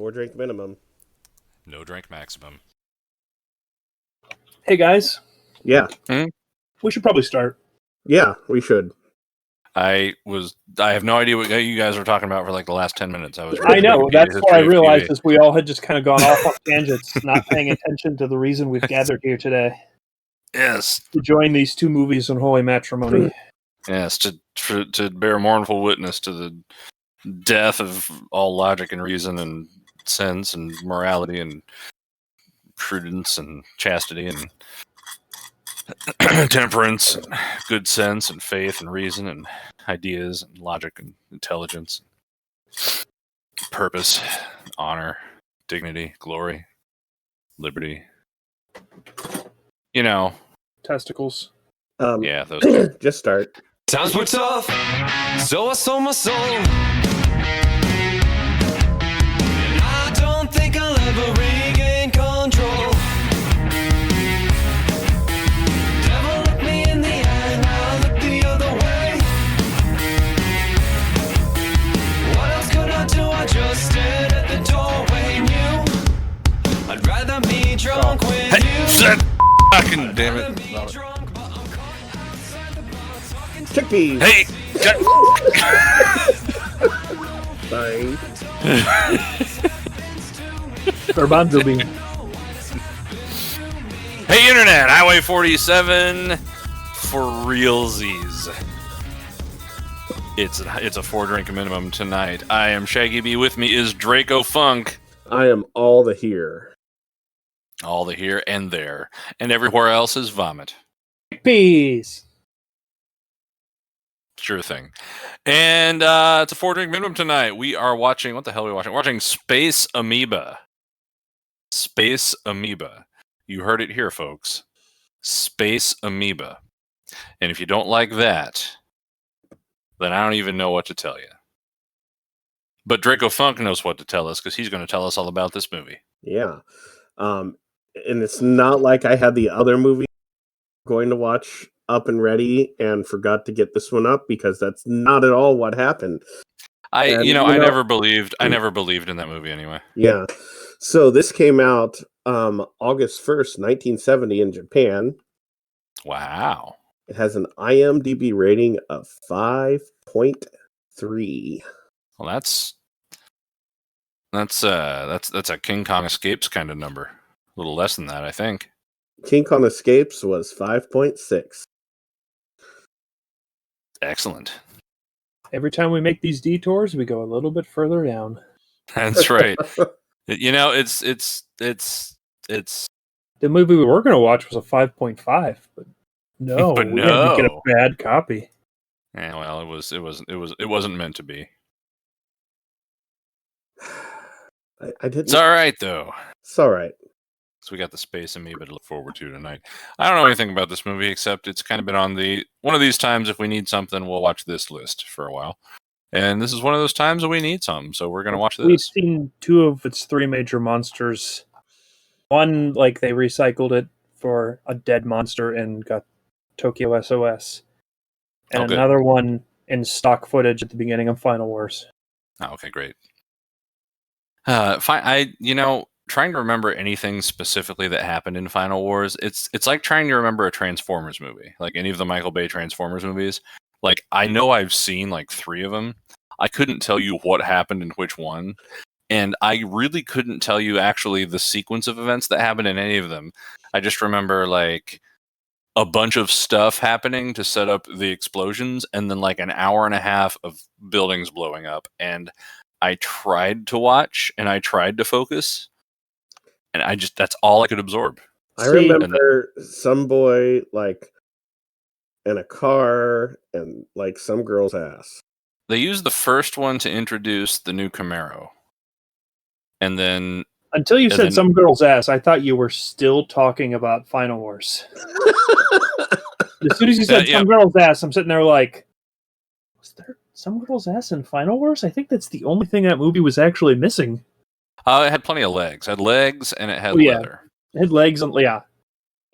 4-drink minimum. No drink maximum. Hey guys, Yeah. we should probably start. Yeah, we should. I have no idea what you guys were talking about for like the last 10 minutes. I know, that's what I realized is we all had just kind of gone off on tangents, not paying attention to the reason we've gathered here today. Yes. To join these two movies on holy matrimony. Yes, to bear mournful witness to the death of all logic and reason and sense and morality and prudence and chastity and temperance and good sense and faith and reason and ideas and logic and intelligence, purpose, honor, dignity, glory, liberty. You know. Testicles. Yeah, those just start. Times were tough, so I sold my soul. And I don't think I'll ever regain control. Devil looked me in the eye and I looked the other way. What else could I do? I just stared at the doorway and knew I'd rather be drunk with you. Fucking damn it. Chickpeas. Hey! Sorry. Garbanzo bean. Hey Internet! Highway 47 for realsies. It's a 4-drink minimum tonight. I am Shaggy B. With me is Dracofunk. I am all the here. All the here and there. And everywhere else is vomit. Peace. Sure thing. And it's a 4-drink minimum tonight. We are watching... What the hell are we watching? We're watching Space Amoeba. Space Amoeba. You heard it here, folks. Space Amoeba. And if you don't like that, then I don't even know what to tell you. But Dracofunk knows what to tell us, because he's going to tell us all about this movie. Yeah. And it's not like I had the other movie going to watch up and ready and forgot to get this one up, because that's not at all what happened. I never believed in that movie anyway. Yeah. So this came out August 1st, 1970 in Japan. Wow. It has an IMDb rating of 5.3. Well, that's a King Kong Escapes kind of number. A little less than that, I think. King Kong Escapes was 5.6. Excellent. Every time we make these detours, we go a little bit further down. That's right. It's the movie we were going to watch was a 5.5, but no, we didn't get a bad copy. Yeah, well, it wasn't meant to be. I didn't. It's all right though. It's all right. So we got the Space Amoeba to look forward to tonight. I don't know anything about this movie except it's kind of been on one of these times. If we need something, we'll watch this list for a while. And this is one of those times that we need some, so we're going to watch this. We've seen 2 of its 3 major monsters. One, like, they recycled it for a dead monster and got Tokyo SOS. And another one in stock footage at the beginning of Final Wars. Oh, okay, great. Trying to remember anything specifically that happened in Final Wars, it's like trying to remember a Transformers movie, like any of the Michael Bay Transformers movies. Like, I know I've seen like 3 of them. I couldn't tell you what happened in which one. And I really couldn't tell you actually the sequence of events that happened in any of them. I just remember like a bunch of stuff happening to set up the explosions and then like an hour and a half of buildings blowing up. And I tried to watch and I tried to focus. And that's all I could absorb. I remember some boy like in a car and like some girl's ass. They used the first one to introduce the new Camaro. And then... Until you said some girl's ass, I thought you were still talking about Final Wars. As soon as you said some girl's ass, I'm sitting there like, was there some girl's ass in Final Wars? I think that's the only thing that movie was actually missing. It had plenty of legs. It had legs and it had leather. It had legs and The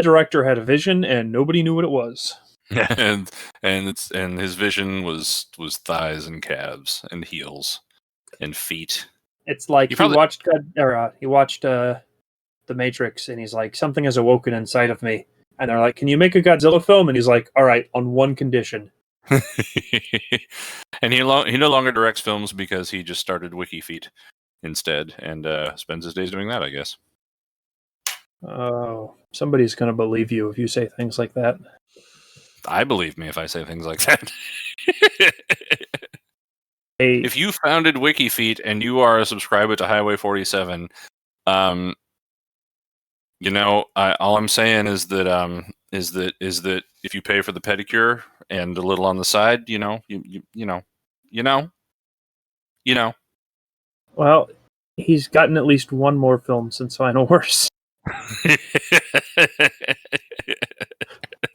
director had a vision and nobody knew what it was. and his vision was thighs and calves and heels and feet. It's like he watched The Matrix, and he's like, something has awoken inside of me. And they're like, can you make a Godzilla film? And he's like, all right, on one condition. And he no longer directs films because he just started WikiFeet instead, and spends his days doing that, I guess. Oh, somebody's going to believe you if you say things like that. I believe me if I say things like that. Hey, if you founded WikiFeet and you are a subscriber to Highway 47, all I'm saying is that if you pay for the pedicure and a little on the side, you know. Well, he's gotten at least one more film since Final Wars.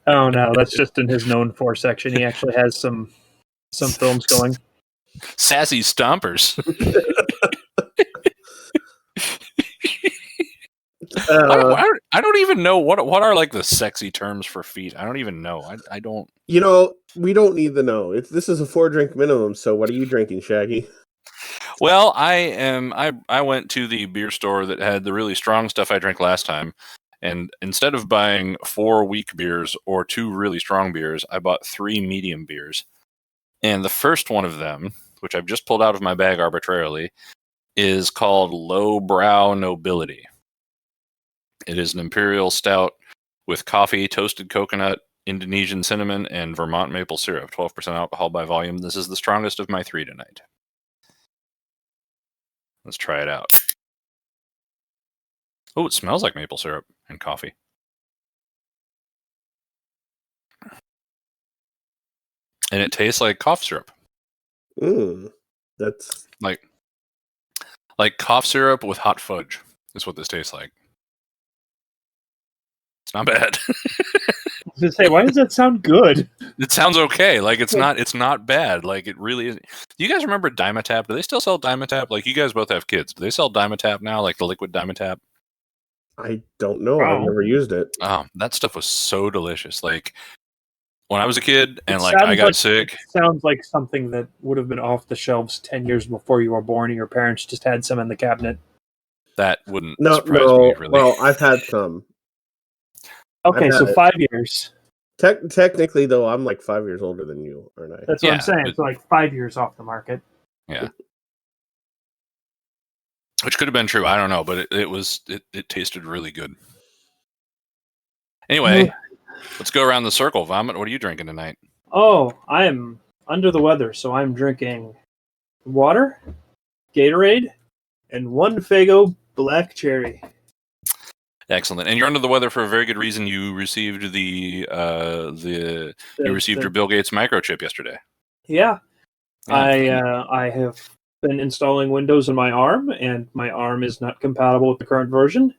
Oh no, that's just in his known for section. He actually has some films going. Sassy Stompers. I don't even know what are like the sexy terms for feet. I don't even know. I don't. We don't need to know. This is a 4-drink minimum. So what are you drinking, Shaggy? Well, I went to the beer store that had the really strong stuff I drank last time, and instead of buying 4 weak beers or 2 really strong beers, I bought 3 medium beers. And the first one of them, which I've just pulled out of my bag arbitrarily, is called Lowbrow Nobility. It is an imperial stout with coffee, toasted coconut, Indonesian cinnamon, and Vermont maple syrup. 12% alcohol by volume. This is the strongest of my 3 tonight. Let's try it out. Oh, it smells like maple syrup and coffee. And it tastes like cough syrup. That's like cough syrup with hot fudge is what this tastes like. It's not bad. I was gonna say, why does that sound good? It sounds okay. Like it's not bad. Like it really is. Do you guys remember Dimetap? Do they still sell Dimetap? Like you guys both have kids. Do they sell Dimetap now? Like the liquid Dimetap? I don't know. I've never used it. Oh, that stuff was so delicious. Like when I was a kid and I got sick. It sounds like something that would have been off the shelves 10 years before you were born and your parents just had some in the cabinet. That wouldn't surprise me, really. Well, I've had some. Okay, so 5 years. Technically, though, I'm like 5 years older than you, aren't I? That's what I'm saying. It's like 5 years off the market. Yeah. Which could have been true. I don't know, but it tasted really good. Anyway, let's go around the circle. Vomit, what are you drinking tonight? Oh, I am under the weather, so I'm drinking water, Gatorade, and 1 Faygo Black Cherry. Excellent. And you're under the weather for a very good reason. You received your Bill Gates microchip yesterday. Yeah. I have been installing Windows in my arm, and my arm is not compatible with the current version.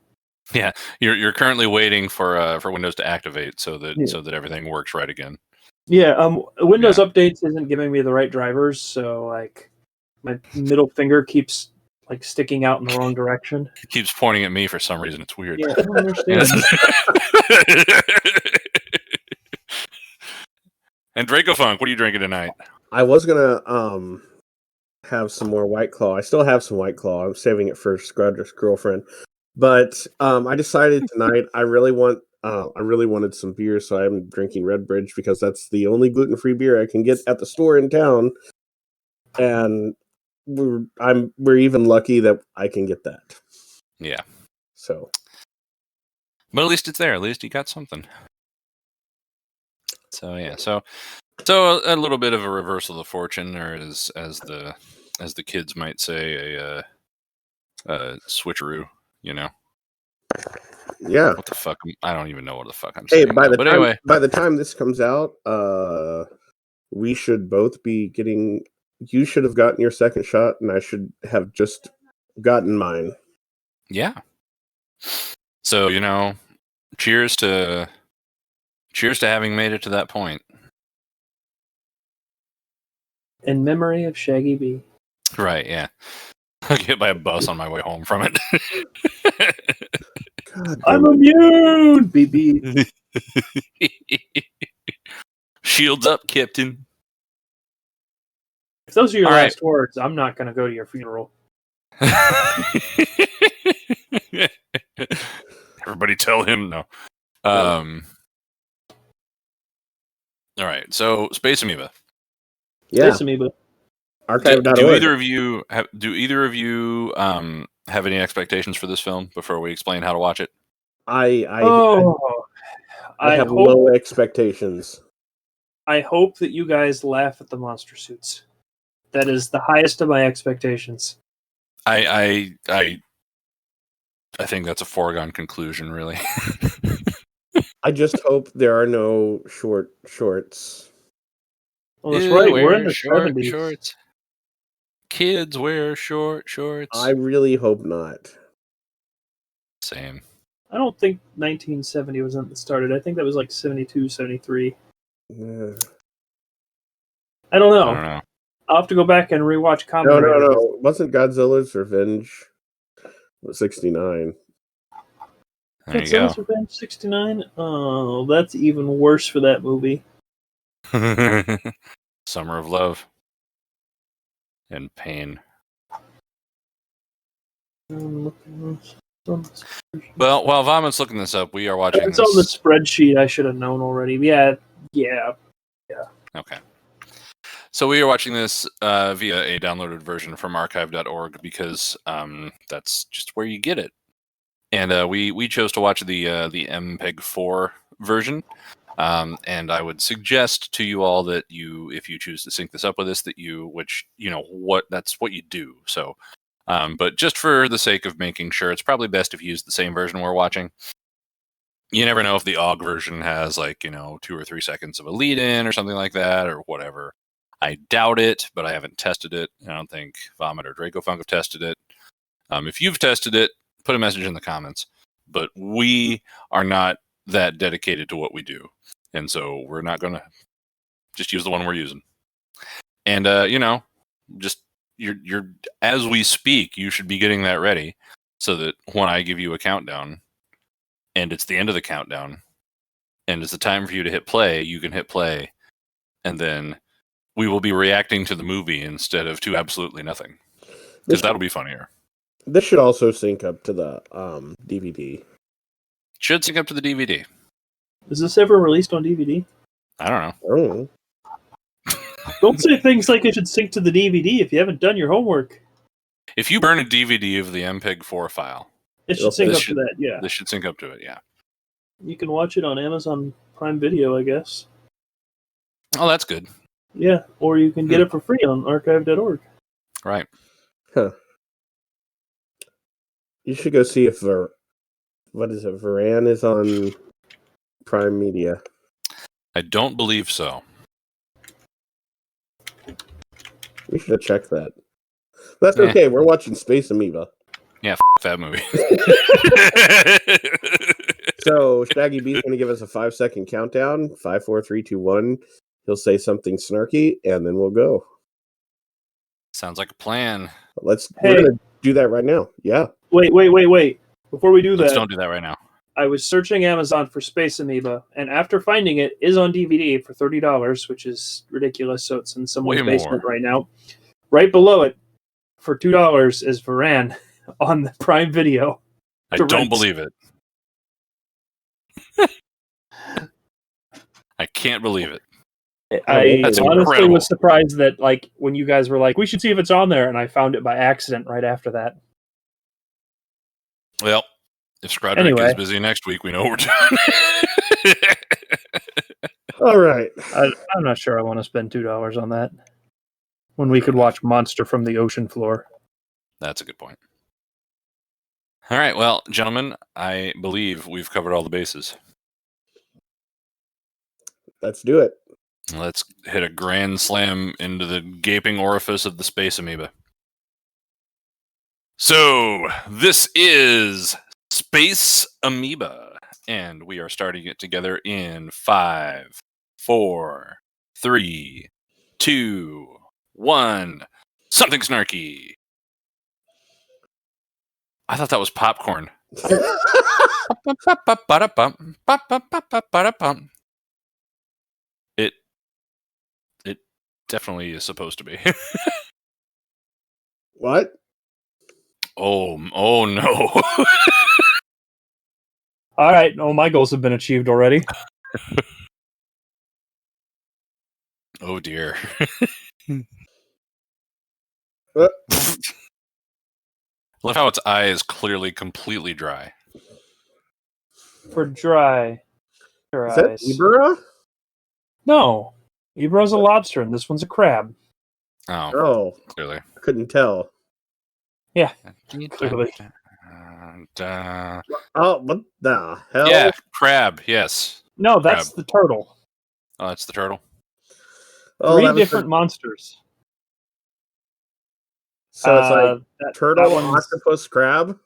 Yeah, you're currently waiting for Windows to activate so that everything works right again. Yeah, Windows updates isn't giving me the right drivers, so like my middle finger keeps like sticking out in the wrong direction. It keeps pointing at me for some reason. It's weird. Yeah, I don't understand. And Dracofunk, what are you drinking tonight? I was gonna have some more White Claw. I still have some White Claw. I'm saving it for Scrudder's girlfriend. But I decided tonight I really wanted some beer, so I'm drinking Red Bridge because that's the only gluten-free beer I can get at the store in town. And we're even lucky that I can get that. Yeah. So, but at least it's there. At least you got something. So yeah. So a little bit of a reversal of fortune, or as the kids might say, a switcheroo. You know. Yeah. What the fuck? I don't even know what the fuck I'm saying. Anyway, by the time this comes out, we should both be getting. You should have gotten your second shot, and I should have just gotten mine. Yeah. So cheers to having made it to that point. In memory of Shaggy B. Right. Yeah. I'll get by a bus on my way home from it. God, I'm immune, BB. Shields up, Captain. If those are your last words, I'm not going to go to your funeral. Everybody tell him no. All right, so Space Amoeba. Yeah, Space Amoeba. archive.org. Do either of you have any expectations for this film before we explain how to watch it? I have hope low expectations. I hope that you guys laugh at the monster suits. That is the highest of my expectations. I think that's a foregone conclusion, really. I just hope there are no shorts. Well, that's right. We're in the short 70s. shorts. Kids wear short shorts. I really hope not. Same. I don't think 1970 was when it started. I think that was like 72, 73. Yeah. I don't know. I don't know. I'll have to go back and rewatch Kamen No. Rider. Wasn't Godzilla's Revenge 69? There you go. Godzilla's Revenge 69? Oh, that's even worse for that movie. Summer of Love and Pain. Well, while Vomit's looking this up, we are watching It's on the spreadsheet. I should have known already. Yeah. Okay. So we are watching this via a downloaded version from archive.org because that's just where you get it. And we chose to watch the MPEG-4 version. And I would suggest to you all that if you choose to sync this up with us, that's what you do. So, but just for the sake of making sure, it's probably best if you use the same version we're watching. You never know if the OGG version has 2 or 3 seconds of a lead in or something like that or whatever. I doubt it, but I haven't tested it. I don't think Vomit or Dracofunk have tested it. If you've tested it, put a message in the comments. But we are not that dedicated to what we do. And so we're not going to just use the one we're using. And, you're as we speak, you should be getting that ready so that when I give you a countdown and it's the end of the countdown and it's the time for you to hit play, you can hit play. And then we will be reacting to the movie instead of to absolutely nothing. Because that'll be funnier. This should also sync up to the DVD. Should sync up to the DVD. Is this ever released on DVD? I don't know. Oh. Don't say things like it should sync to the DVD if you haven't done your homework. If you burn a DVD of the MPEG-4 file, it should sync up to that, yeah. This should sync up to it, yeah. You can watch it on Amazon Prime Video, I guess. Oh, that's good. Yeah, or you can get it for free on archive.org. Right. Huh. You should go see if Varan is on Prime Media. I don't believe so. We should have checked that. That's okay. We're watching Space Amoeba. Yeah, that movie. So Shaggy B is going to give us a 5-second countdown. 5, 4, 3, 2, 1. He'll say something snarky, and then we'll go. Sounds like a plan. We're going to do that right now. Yeah. Wait. Before we do Let's that, don't do that right now. I was searching Amazon for Space Amoeba, and after finding it is on DVD for $30, which is ridiculous. So it's in someone's basement right now. Right below it, for $2, is Varan on the Prime Video. I don't believe it. I can't believe it. I That's honestly incredible. was surprised that, when you guys were like, we should see if it's on there, and I found it by accident right after that. Well, if Scrodrick is busy next week, we know what we're doing. All right. I'm not sure I want to spend $2 on that when we could watch Monster from the Ocean Floor. That's a good point. All right, well, gentlemen, I believe we've covered all the bases. Let's do it. Let's hit a grand slam into the gaping orifice of the Space Amoeba. So, this is Space Amoeba, and we are starting it together in 5, 4, 3, 2, 1. Something snarky. I thought that was popcorn. It definitely is supposed to be. What? Oh no. All right. Oh, my goals have been achieved already. Oh dear. Uh, Love how its eye is clearly completely dry. For dry. Your is that eyes. Ibera? No. Ibra's a lobster, and this one's a crab. Oh, Oh, clearly. I couldn't tell. Yeah, clearly. Oh, what the hell? Yeah, crab. Yes. No, that's Crab. the turtle. Oh, that's the turtle. Oh, Three that was different monsters. so it's like turtle, that one's- octopus, crab.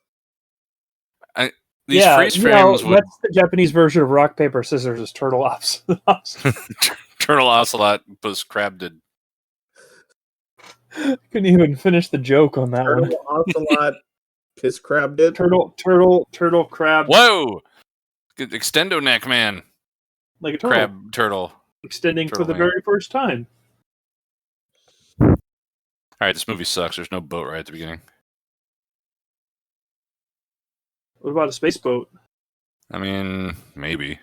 These freeze frames would that's the Japanese version of rock, paper, scissors is turtle ops. turtle ocelot was crab did. Couldn't even finish the joke on that one. Turtle, ocelot, piss crab did. Turtle, crab. Whoa! Extendo neck man. Like a turtle. Crab turtle. Extending Turtle for the man. very first time. Alright, this movie sucks. There's no boat right at the beginning. What about a space boat? I mean, maybe.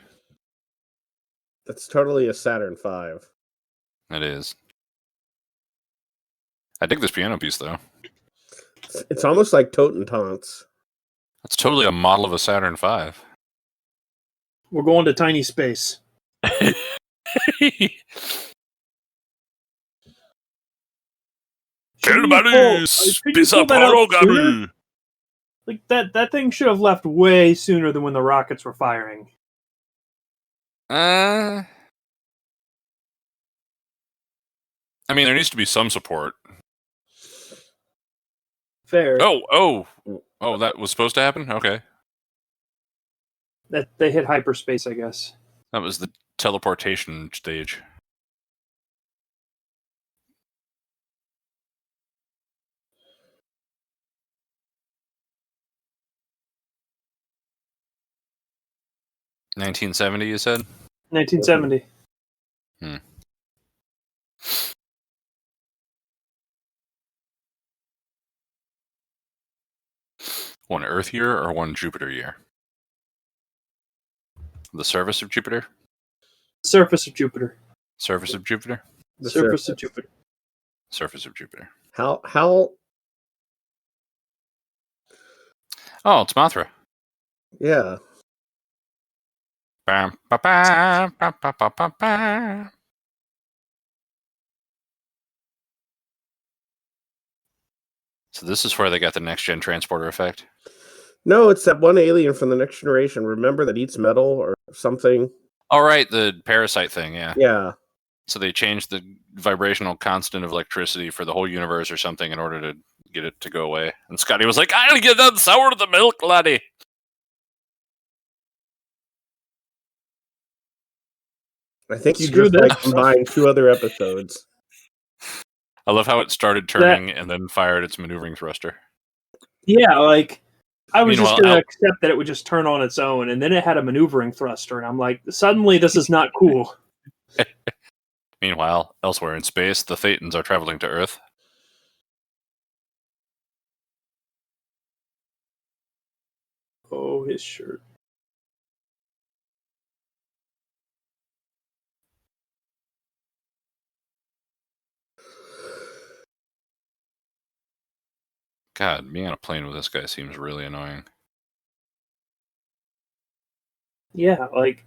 That's totally a Saturn V. It is. I dig this piano piece though. It's almost like Tote and Taunts. That's totally a model of a Saturn V. We're going to tiny space. Like that thing should have left way sooner than when the rockets were firing. I mean, there needs to be some support. Fair. Oh, that was supposed to happen? Okay. That they hit hyperspace, I guess. That was the teleportation stage. $1970, you said? 1970. One Earth year or one Jupiter year? The surface of Jupiter? Surface of Jupiter. Surface of Jupiter? The Surface of Jupiter. Surface of Jupiter. How? Oh, it's Mothra. Yeah. Bam, ba, ba, ba, ba, ba, ba, ba. So this is where they got the next gen transporter effect. No, it's that one alien from the Next Generation. Remember that eats metal or something? All right, the parasite thing, yeah. Yeah. So they changed the vibrational constant of electricity for the whole universe or something in order to get it to go away. And Scotty was like, "I'll get that sour to the milk, laddie." I think you Screw just like this. combined two other episodes. I love how it started turning and then fired its maneuvering thruster. Yeah, like I was just Meanwhile, going to accept that it would just turn on its own, and then it had a maneuvering thruster, and I'm like, suddenly this is not cool. Meanwhile, elsewhere in space, the Thetans are traveling to Earth. Oh, his shirt. God, being on a plane with this guy seems really annoying. Yeah, like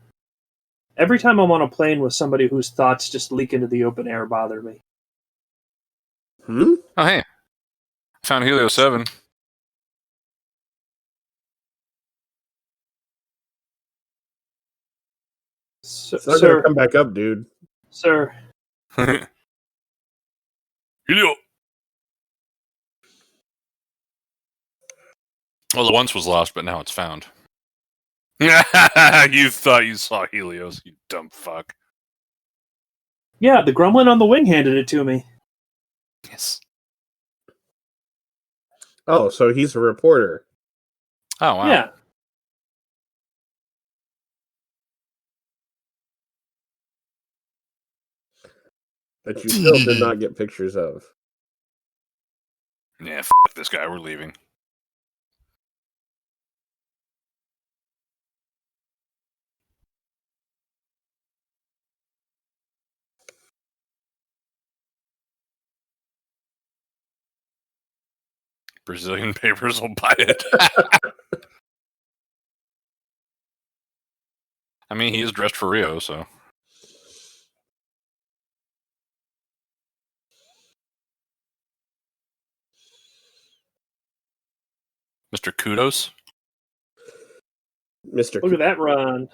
every time I'm on a plane with somebody whose thoughts just leak into the open air bother me. Hmm? Oh, hey. Found Helio 7. It's not going to come back up, dude. Sir. Helio! Well, the once was lost, but now it's found. You thought you saw Helios, you dumb fuck. Yeah, the gremlin on the wing handed it to me. Yes. Oh, so he's a reporter. Oh, wow. Yeah. That you still did not get pictures of. Yeah, fuck this guy, we're leaving. Brazilian papers will buy it. I mean, he is dressed for Rio, so. Mr. Kudos. Mr. Look at that run.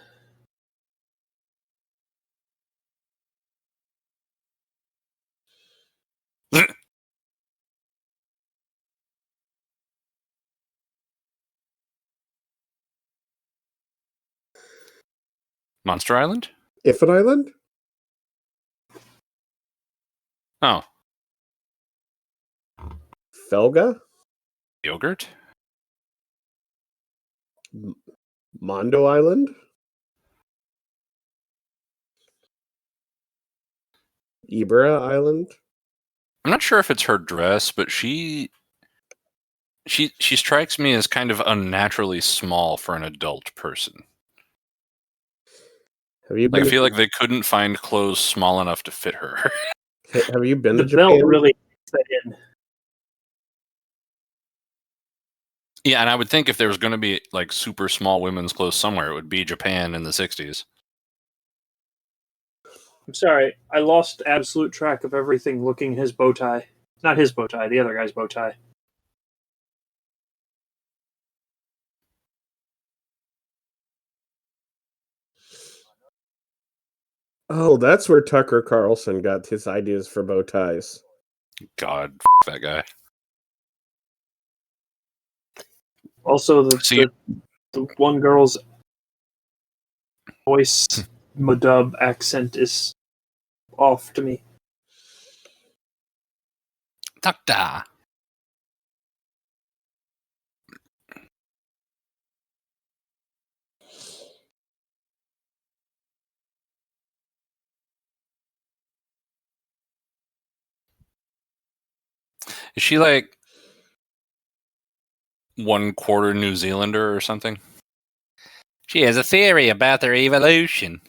Monster Island? Ifit Island? Oh. Felga? Yogurt? Mondo Island? Ibera Island? I'm not sure if it's her dress, but she strikes me as kind of unnaturally small for an adult person. Have you I feel like they couldn't find clothes small enough to fit her. Have you been The to Japan? belt really set in. Yeah, and I would think if there was going to be like super small women's clothes somewhere, it would be Japan in the 60s. I'm sorry, I lost absolute track of everything looking his bow tie. Not his bow tie, the other guy's bow tie. Oh, that's where Tucker Carlson got his ideas for bow ties. God, that guy. Also, the one girl's voice Madub accent is off to me. Doctor. Is she like 1/4 New Zealander or something? She has a theory about their evolution.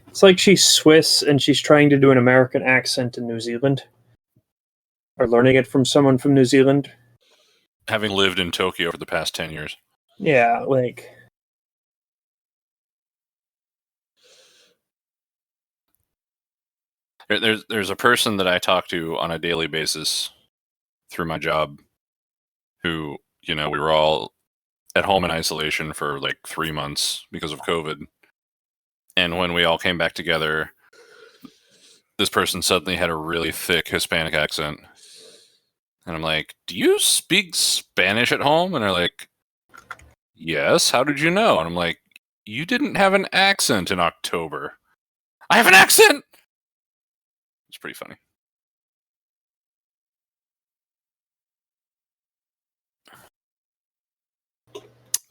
It's like she's Swiss and she's trying to do an American accent in New Zealand. Or learning it from someone from New Zealand. Having lived in Tokyo for the past 10 years. Yeah, like... There's a person that I talk to on a daily basis through my job who, we were all at home in isolation for like 3 months because of COVID. And when we all came back together, this person suddenly had a really thick Hispanic accent. And I'm like, do you speak Spanish at home? And they're like, yes, how did you know? And I'm like, you didn't have an accent in October. I have an accent! It's pretty funny.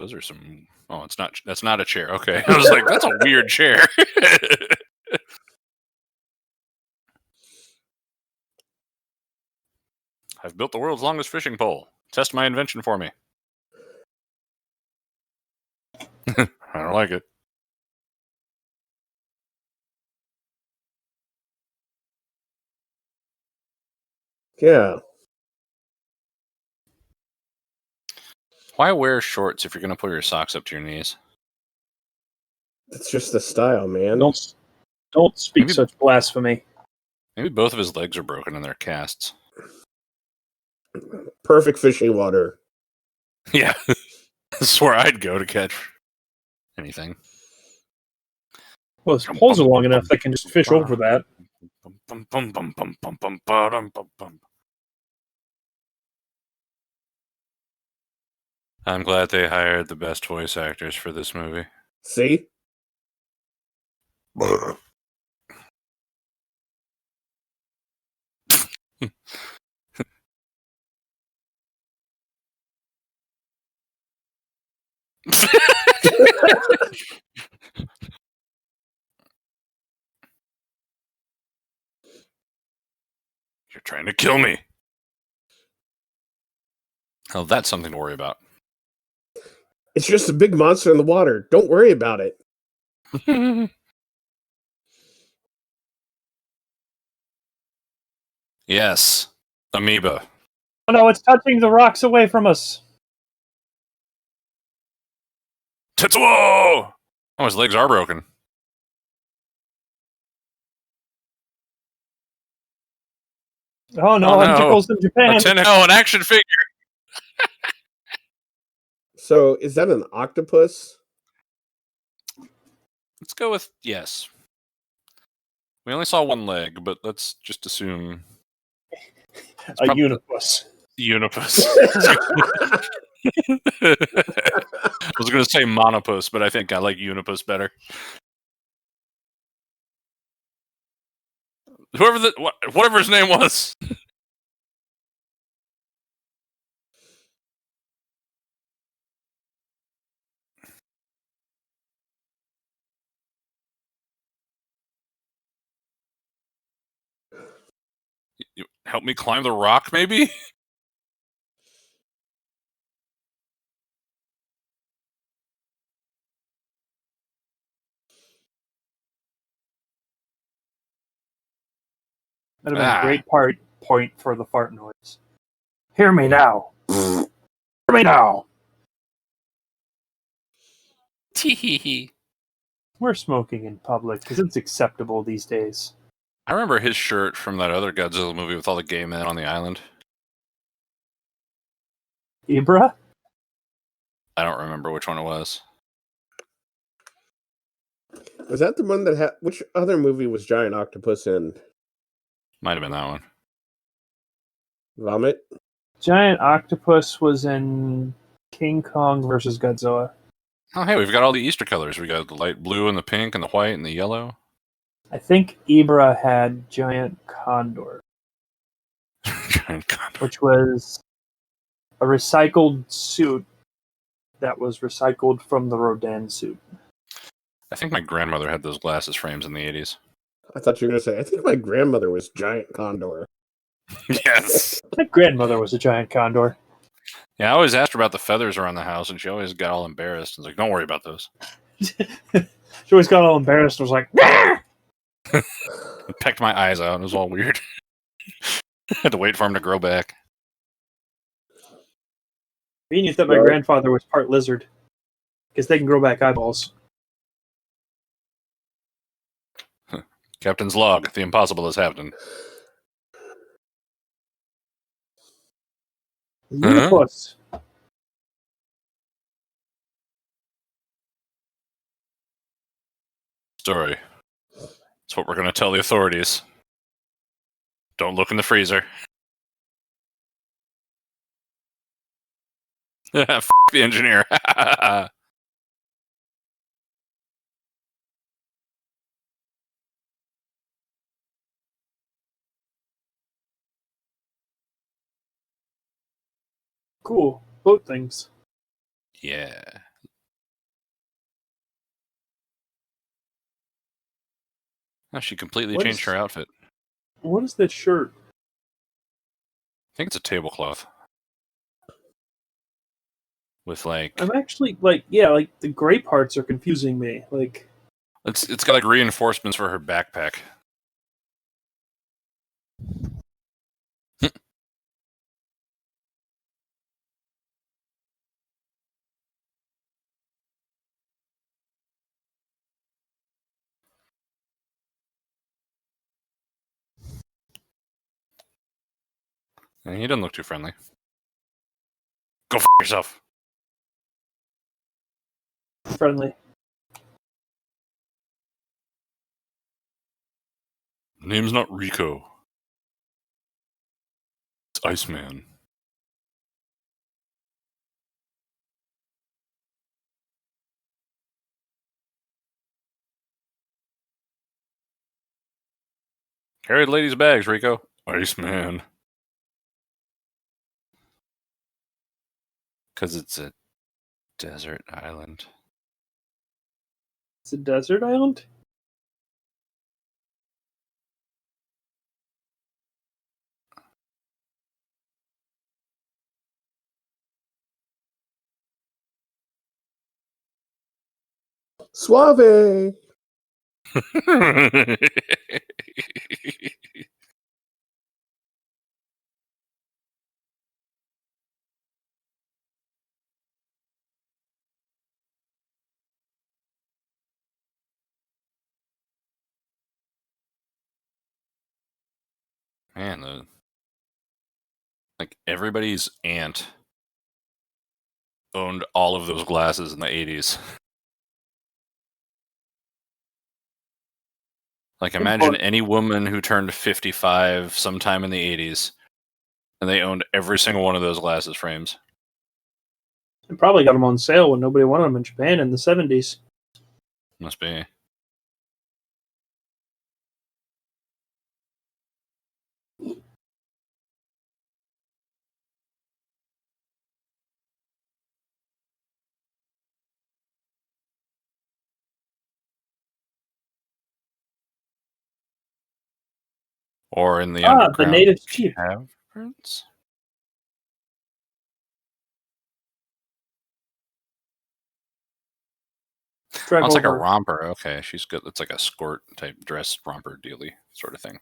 Those are some... Oh, that's not a chair. Okay. I was like, that's a weird chair. I've built the world's longest fishing pole. Test my invention for me. I don't like it. Yeah. Why wear shorts if you're going to put your socks up to your knees? It's just the style, man. Don't speak such blasphemy. Maybe both of his legs are broken and they're casts. Perfect fishing water. Yeah. That's where I'd go to catch anything. Well, his poles are long enough they can just fish over that. I'm glad they hired the best voice actors for this movie. See? You're trying to kill me. Oh, that's something to worry about. It's just a big monster in the water. Don't worry about it. Yes. Amoeba. Oh no, it's touching the rocks away from us. Tetsuo! Oh, his legs are broken. Oh no, icicles in Japan. An action figure. So is that an octopus? Let's go with yes. We only saw one leg, but let's just assume A Unipus. Unipus. I was going to say Monopus, but I think I like Unipus better. Whatever his name was. You help me climb the rock, maybe? That'd have been a great point for the fart noise. Hear me now. Hear me now. Teehee. We're smoking in public because it's acceptable these days. I remember his shirt from that other Godzilla movie with all the gay men on the island. Ibra? I don't remember which one it was. Was that the one that had? Which other movie was Giant Octopus in? Might have been that one. Vomit? Giant Octopus was in King Kong versus Godzilla. Oh, hey, we've got all the Easter colors. We got the light blue and the pink and the white and the yellow. I think Ibra had Giant Condor. Giant Condor. Which was a recycled suit that was recycled from the Rodan suit. I think my grandmother had those glasses frames in the 80s. I thought you were going to say, I think my grandmother was Giant Condor. Yes. My grandmother was a giant condor. Yeah, I always asked her about the feathers around the house, and she always got all embarrassed. I was like, don't worry about those. She always got all embarrassed and was like, It pecked my eyes out, and it was all weird. I had to wait for them to grow back. convenient that my grandfather was part lizard. Because they can grow back eyeballs. Captain's log. The impossible has happened. Unipus. Story. That's what we're going to tell the authorities. Don't look in the freezer. F the engineer. Cool. Boat things. Yeah. Oh, she completely changed her outfit. What is that shirt? I think it's a tablecloth. With like... I'm actually, like, yeah, like, the gray parts are confusing me. Like... It's got like reinforcements for her backpack. And he doesn't look too friendly. Go f yourself. Friendly. Name's not Rico. It's Iceman. Carry the ladies' bags, Rico. Iceman. Because it's a desert island. It's a desert island? Suave! Man, everybody's aunt owned all of those glasses in the 80s. Like, imagine any woman who turned 55 sometime in the 80s, and they owned every single one of those glasses frames. They probably got them on sale when nobody wanted them in Japan in the 70s. Must be. Or in the underground the native chief. caverns? Oh, it's like a romper. Okay, she's good. It's like a skirt type dress romper dealy sort of thing.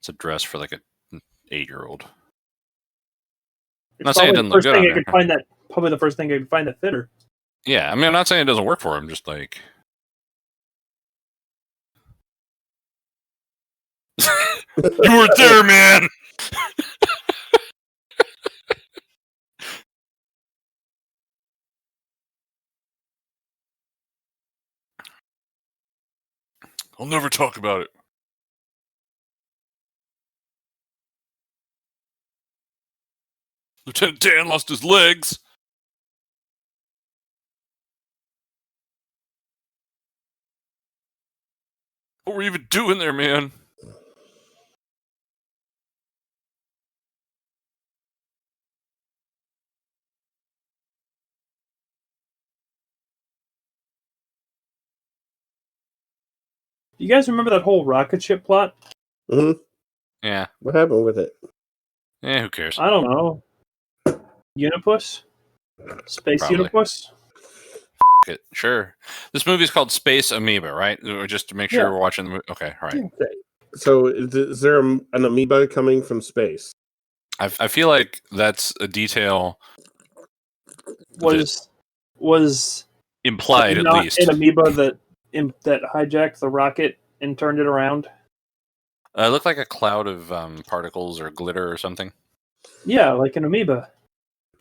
It's a dress for like a 8-year-old. Not saying it doesn't look good on her. Probably the first thing I could find that fit her. Yeah, I mean, I'm not saying it doesn't work for him. Just like you weren't there, man. I'll never talk about it. Lieutenant Dan lost his legs. What were you even doing there, man? You guys remember that whole rocket ship plot? Mm-hmm. Yeah. What happened with it? Yeah, who cares? I don't know. Unipus? Space Probably. Unipus? It. Sure. This movie's called Space Amoeba, right? Just to make sure we're watching the movie. Okay, all right. Okay. So is there an amoeba coming from space? I feel like that's a detail Was implied, at not least. an amoeba that hijacked the rocket and turned it around? It looked like a cloud of particles or glitter or something. Yeah, like an amoeba.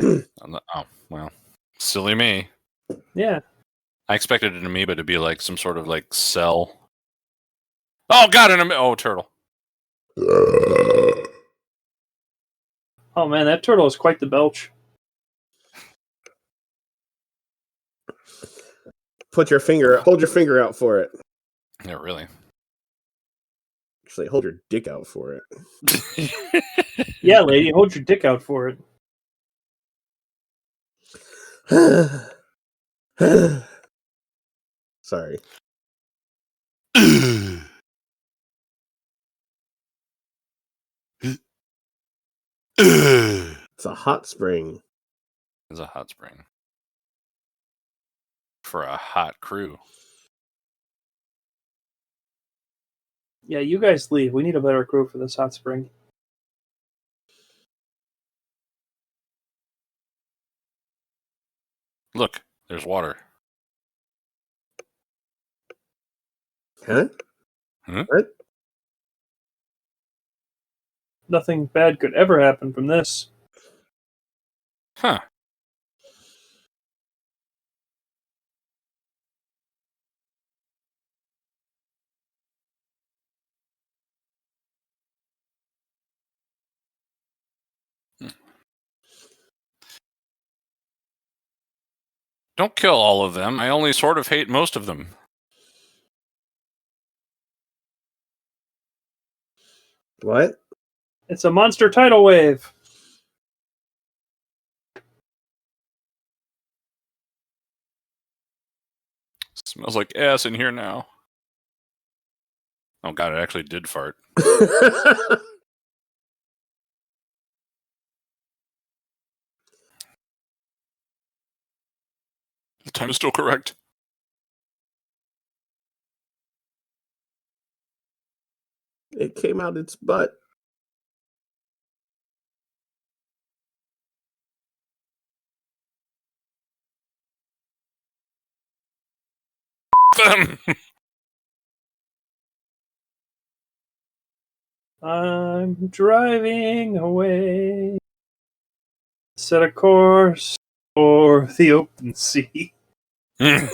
Oh, well. Silly me. Yeah. I expected an amoeba to be like some sort of like cell. Oh, God, turtle. Oh, man, that turtle is quite the belch. Hold your finger out for it. Yeah, really. Actually, hold your dick out for it. Yeah, lady, hold your dick out for it. Sorry. It's a hot spring. It's a hot spring. For a hot crew. Yeah, you guys leave. We need a better crew for this hot spring. Look, there's water. Huh? What? Nothing bad could ever happen from this. Huh. Don't kill all of them. I only sort of hate most of them. What? It's a monster tidal wave. Smells like ass in here now. Oh, God, it actually did fart. The time is still correct. It came out its butt. Them. I'm driving away. Set a course for the open sea. My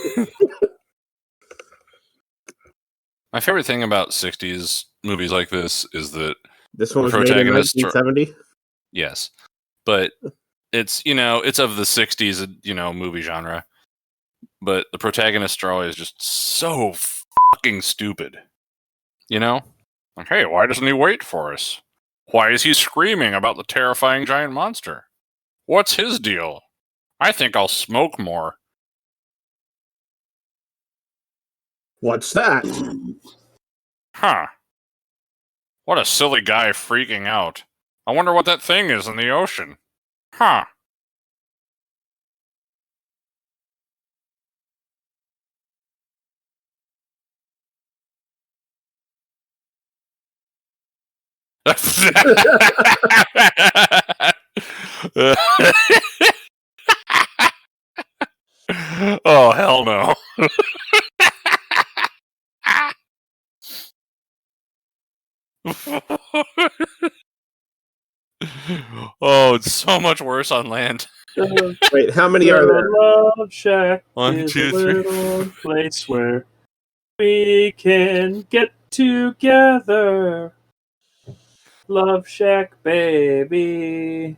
favorite thing about 60s movies like this is that This one the was made in protagonists are, 1970. yes, but it's, you know, it's of the 60s, you know, movie genre, but the protagonists are always just so fucking stupid, you know? Like, hey, why doesn't he wait for us? Why is he screaming about the terrifying giant monster? What's his deal? I think I'll smoke more. What's that? Huh. What a silly guy freaking out. I wonder what that thing is in the ocean. Huh. Oh, hell no. Oh, it's so much worse on land. Wait, how many are there? Love Shack 1, is 2, a 3. little place where we can get together. Love Shack, baby.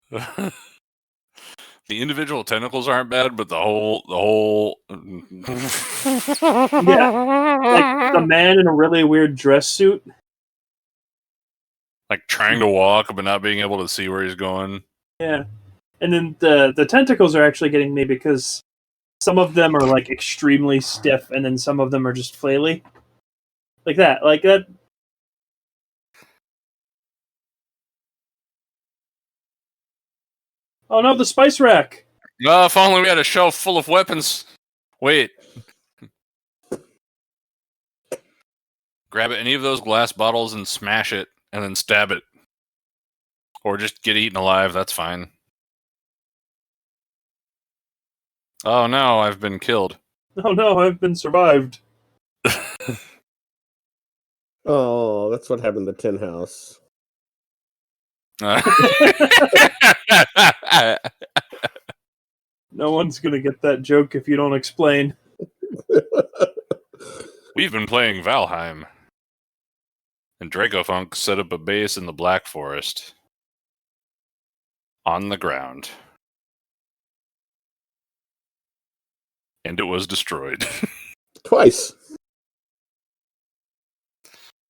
The individual tentacles aren't bad, but the whole Like the man in a really weird dress suit. like trying to walk but not being able to see where he's going. Yeah. And then the tentacles are actually getting me because some of them are like extremely stiff and then some of them are just flaily. Like that. Like that. Oh no, the spice rack. If only we had a shelf full of weapons. Wait. Grab any of those glass bottles and smash it, and then stab it. Or just get eaten alive, that's fine. Oh no, I've been killed. Oh no, I've been survived. Oh, that's what happened to Tin House. No one's gonna get that joke if you don't explain. We've been playing Valheim. And Dracofunk set up a base in the Black Forest. On the ground. And it was destroyed. Twice.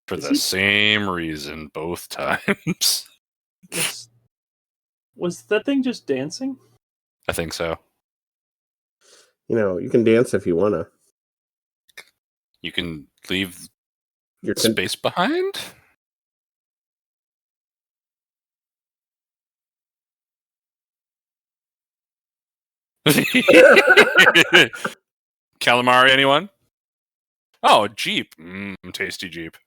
For the same reason both times. Was that thing just dancing? I think so. You know, you can dance if you want to. You can leave Your space behind? Calamari, anyone? Oh, Jeep. Tasty Jeep.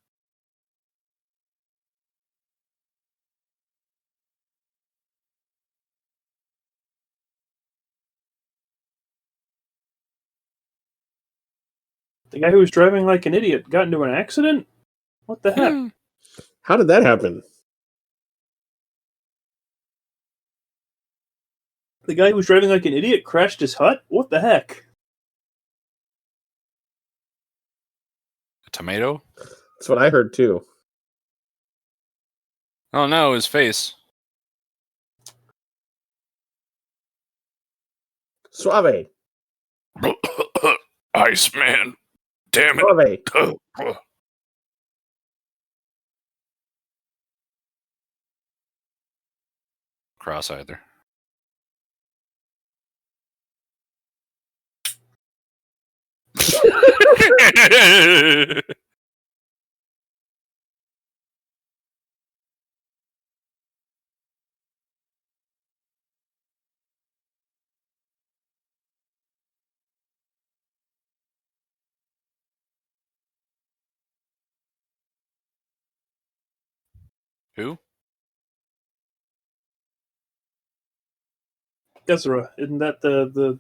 The guy who was driving like an idiot got into an accident? What the heck? How did that happen? The guy who was driving like an idiot crashed his hut? What the heck? A tomato? That's what I heard too. Oh no, his face. Suave. Iceman. Damn it. Suave. Cross either. Who? Gezra, isn't that the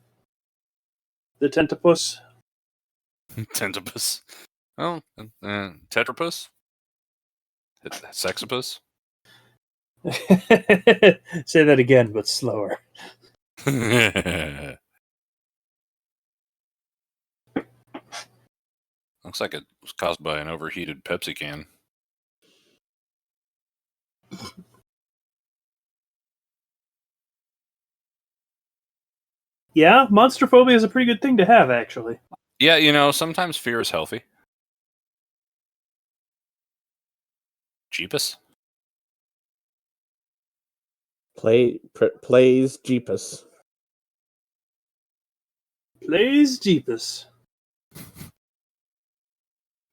Tentapus? Tentipus. Oh, Tetrapus? Sexipus? Say that again, but slower. Looks like it was caused by an overheated Pepsi can. Yeah, monster phobia is a pretty good thing to have, actually. Yeah, sometimes fear is healthy. Jeepus? Plays Jeepus. Plays Jeepus.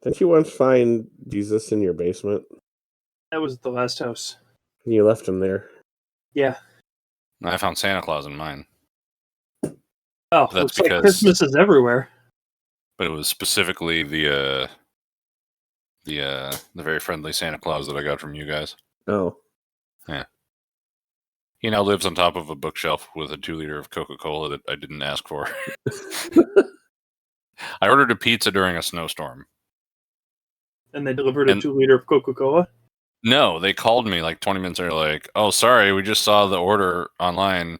Didn't you once find Jesus in your basement? That was the last house. And you left him there. Yeah. I found Santa Claus in mine. Oh, That's looks like because- Christmas is everywhere. But it was specifically the very friendly Santa Claus that I got from you guys. Oh. He now lives on top of a bookshelf with a 2-liter of Coca-Cola that I didn't ask for. I ordered a pizza during a snowstorm. And they delivered a 2-liter of Coca-Cola? No, they called me like 20 minutes later, like, oh, sorry, we just saw the order online.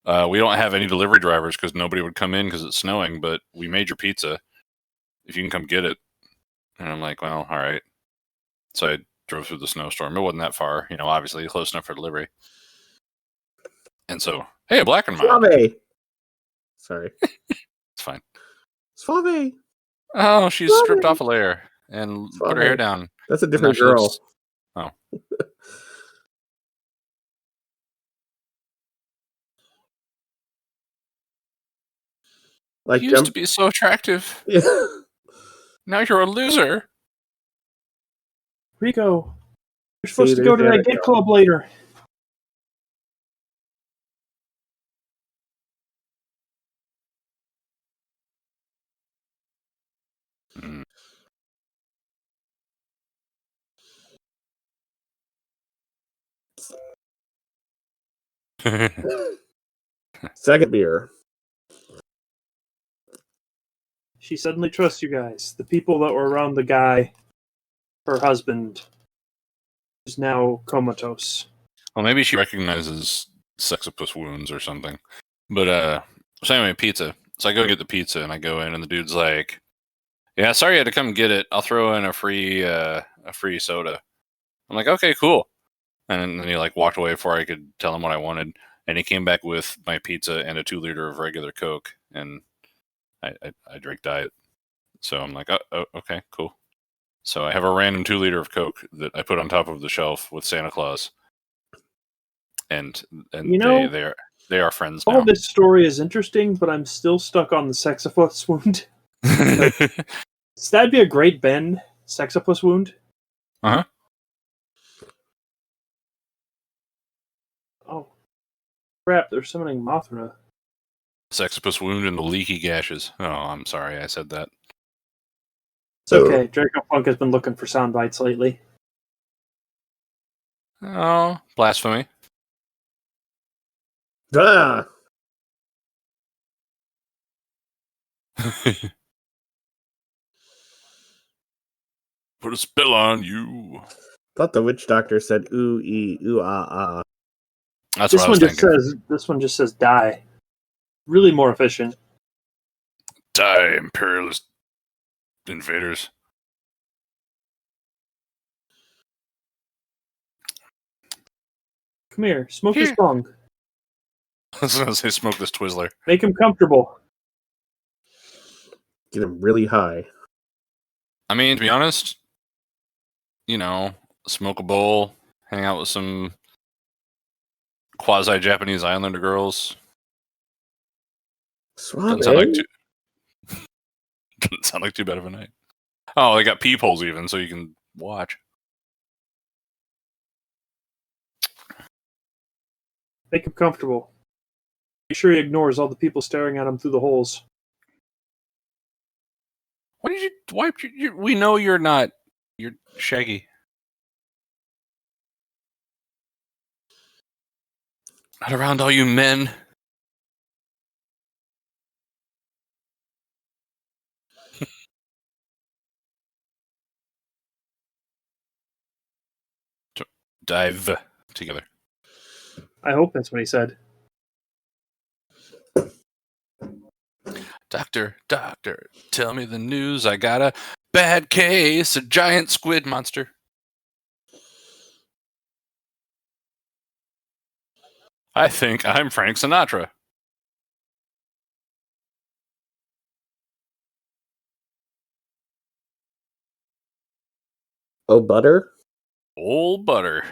We don't have any delivery drivers because nobody would come in because it's snowing, but we made your pizza. If you can come get it. And I'm like, well, all right. So I drove through the snowstorm. It wasn't that far, obviously close enough for delivery. And so, hey, a black and mild. Suave. Sorry. It's fine. Suave. Oh, she's Suave. stripped off a layer and put her hair down. That's a different Now she girl. looks- Oh. Like You used to be so attractive. Yeah. Now you're a loser. Rico, you're supposed to there's go to that Santa Get Claus. Club later. Mm. Second beer. She suddenly trusts you guys. The people that were around the guy, her husband, who's now comatose. Well, maybe she recognizes sexipus wounds or something. But so anyway, pizza. So I go get the pizza and I go in and the dude's like, "Yeah, sorry you had to come get it. I'll throw in a free soda." I'm like, "Okay, cool." And then he like walked away before I could tell him what I wanted. And he came back with my pizza and a 2-liter of regular Coke, and I drink diet. So I'm like, oh, okay, cool. So I have a random 2-liter of Coke that I put on top of the shelf with Santa Claus, and they are friends now. All this story is interesting, but I'm still stuck on the sexipus wound. So that'd be a great bend, sexipus wound. Uh-huh. Oh, crap! They're summoning Mothra. Sexipus wound and the leaky gashes. Oh, I'm sorry, I said that. It's okay. Dracofunk has been looking for sound bites lately. Oh, blasphemy. Ah. Put a spell on you. Thought the witch doctor said ooh ee ooh ah ah. That's This what I one was just thinking. says. This one just says die. Really more efficient. Die, imperialist invaders. Come here, smoke this Here. bong. I was gonna say smoke this Twizzler. Make him comfortable. Get him really high. I mean, to be honest, smoke a bowl, hang out with some quasi-Japanese Islander girls. Suave. Doesn't sound like too bad of a night. Oh, they got peepholes even, so you can watch. Make him comfortable. Make sure he ignores all the people staring at him through the holes. Why did you wipe your we know you're not. You're Shaggy. Not around all you men. dive together. I hope that's what he said. Doctor, tell me the news. I got a bad case, a giant squid monster. I think I'm Frank Sinatra. Oh, butter? Old butter.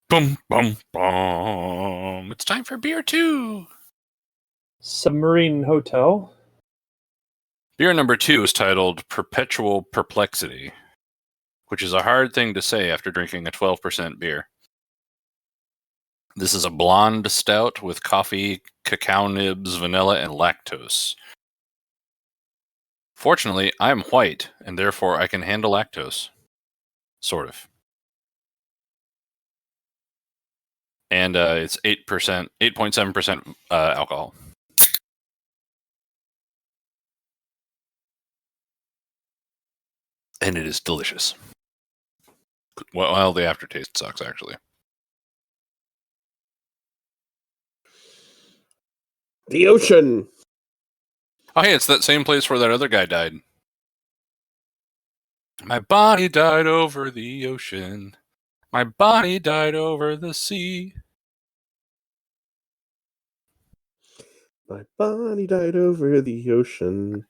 Boom, boom, boom. It's time for beer 2. Submarine Hotel. Beer number 2 is titled Perpetual Perplexity, which is a hard thing to say after drinking a 12% beer. This is a blonde stout with coffee, cacao nibs, vanilla, and lactose. Fortunately, I'm white, and therefore I can handle lactose. Sort of. And it's 8.7% alcohol. And it is delicious. Well, the aftertaste sucks, actually. The ocean. Oh, hey, it's that same place where that other guy died. My body died over the ocean. My body died over the sea. My body died over the ocean.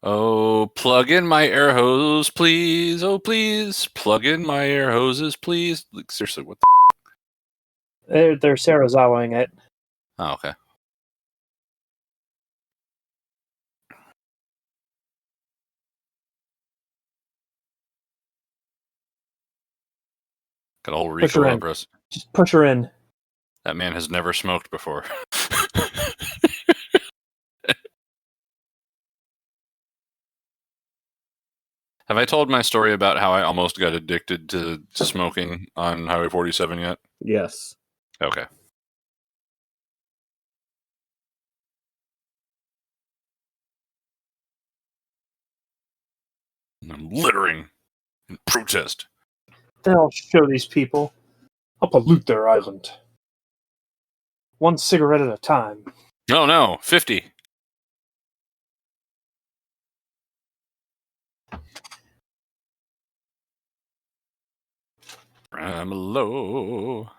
Oh, plug in my air hose, please. Oh, please. Plug in my air hoses, please. Like, seriously, what the... They're Sarazawaing it. Oh, okay. Got a whole Push her Rico in. over us. Just push her in. That man has never smoked before. Have I told my story about how I almost got addicted to smoking on Highway 47 yet? Yes. Okay. I'm littering in protest. They'll show these people. I'll pollute their island. One cigarette at a time. Oh no, 50. I'm low.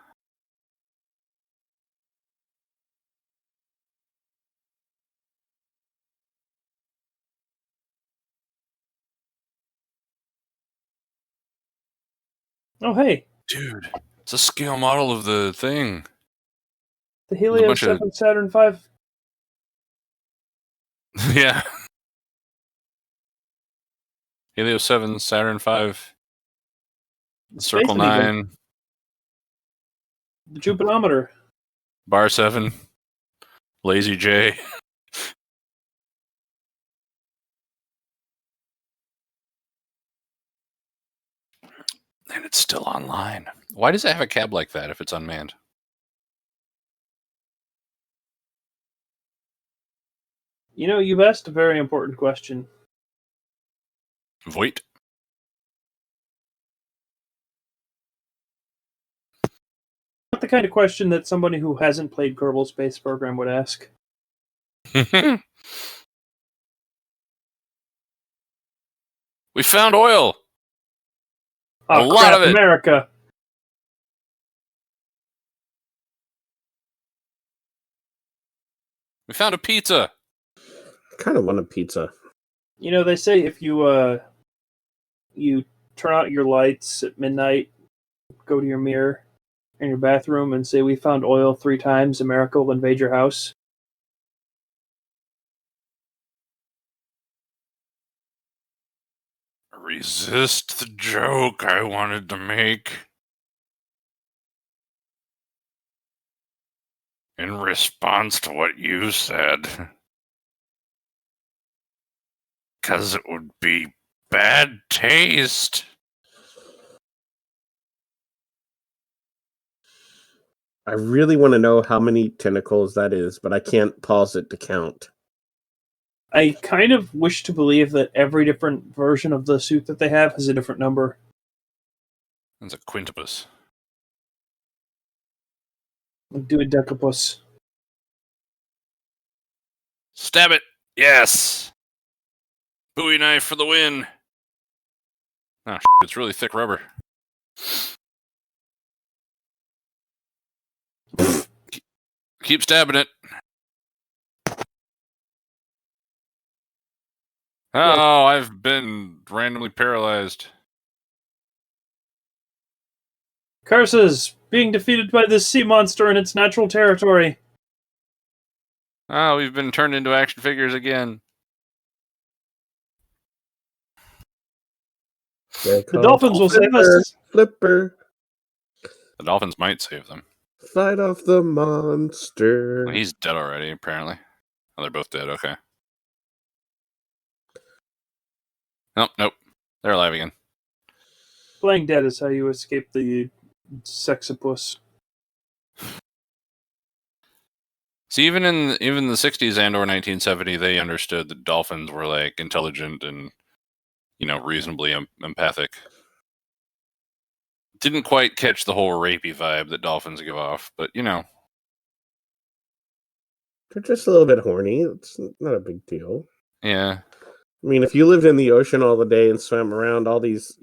Oh, hey. Dude, it's a scale model of the thing. The Helios bunch of- 7 Saturn V. Yeah. Helios 7, Saturn 5, Circle Space Amoeba. 9, The Jupitometer. Bar 7, Lazy J. And it's still online. Why does it have a cab like that if it's unmanned? You know, you've asked a very important question. Voight. Not the kind of question that somebody who hasn't played Kerbal Space Program would ask. We found oil. Oh, A lot crap, of it. America. We found a pizza. I kind of want a pizza. You know, they say if you you turn out your lights at midnight, go to your mirror in your bathroom and say, "We found oil 3 times, America will invade your house." Resist the joke I wanted to make. In response to what you said. 'Cause it would be bad taste. I really want to know how many tentacles that is, but I can't pause it to count. I kind of wish to believe that every different version of the suit that they have has a different number. That's a quintupus. Do a decapus. Stab it! Yes! Bowie knife for the win! Oh, it's really thick rubber. Keep stabbing it. Oh, I've been randomly paralyzed. Curses! Being defeated by this sea monster in its natural territory. Oh, we've been turned into action figures again. The dolphins will save us. Flipper. The dolphins might save them. Fight off the monster. Well, he's dead already, apparently. Oh, they're both dead, okay. Nope. They're alive again. Playing dead is how you escape the sexipus. See, even in the 60s and or 1970, they understood that dolphins were like intelligent and, reasonably empathic. Didn't quite catch the whole rapey vibe that dolphins give off, but They're just a little bit horny. It's not a big deal. Yeah. I mean, if you lived in the ocean all the day and swam around all these,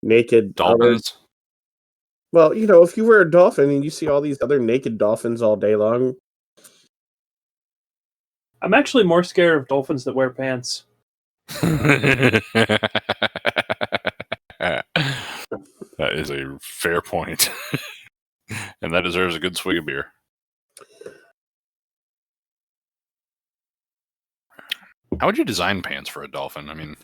naked Dolphins? Well, if you were a dolphin and you see all these other naked dolphins all day long. I'm actually more scared of dolphins that wear pants. That is a fair point. And that deserves a good swig of beer. How would you design pants for a dolphin? I mean,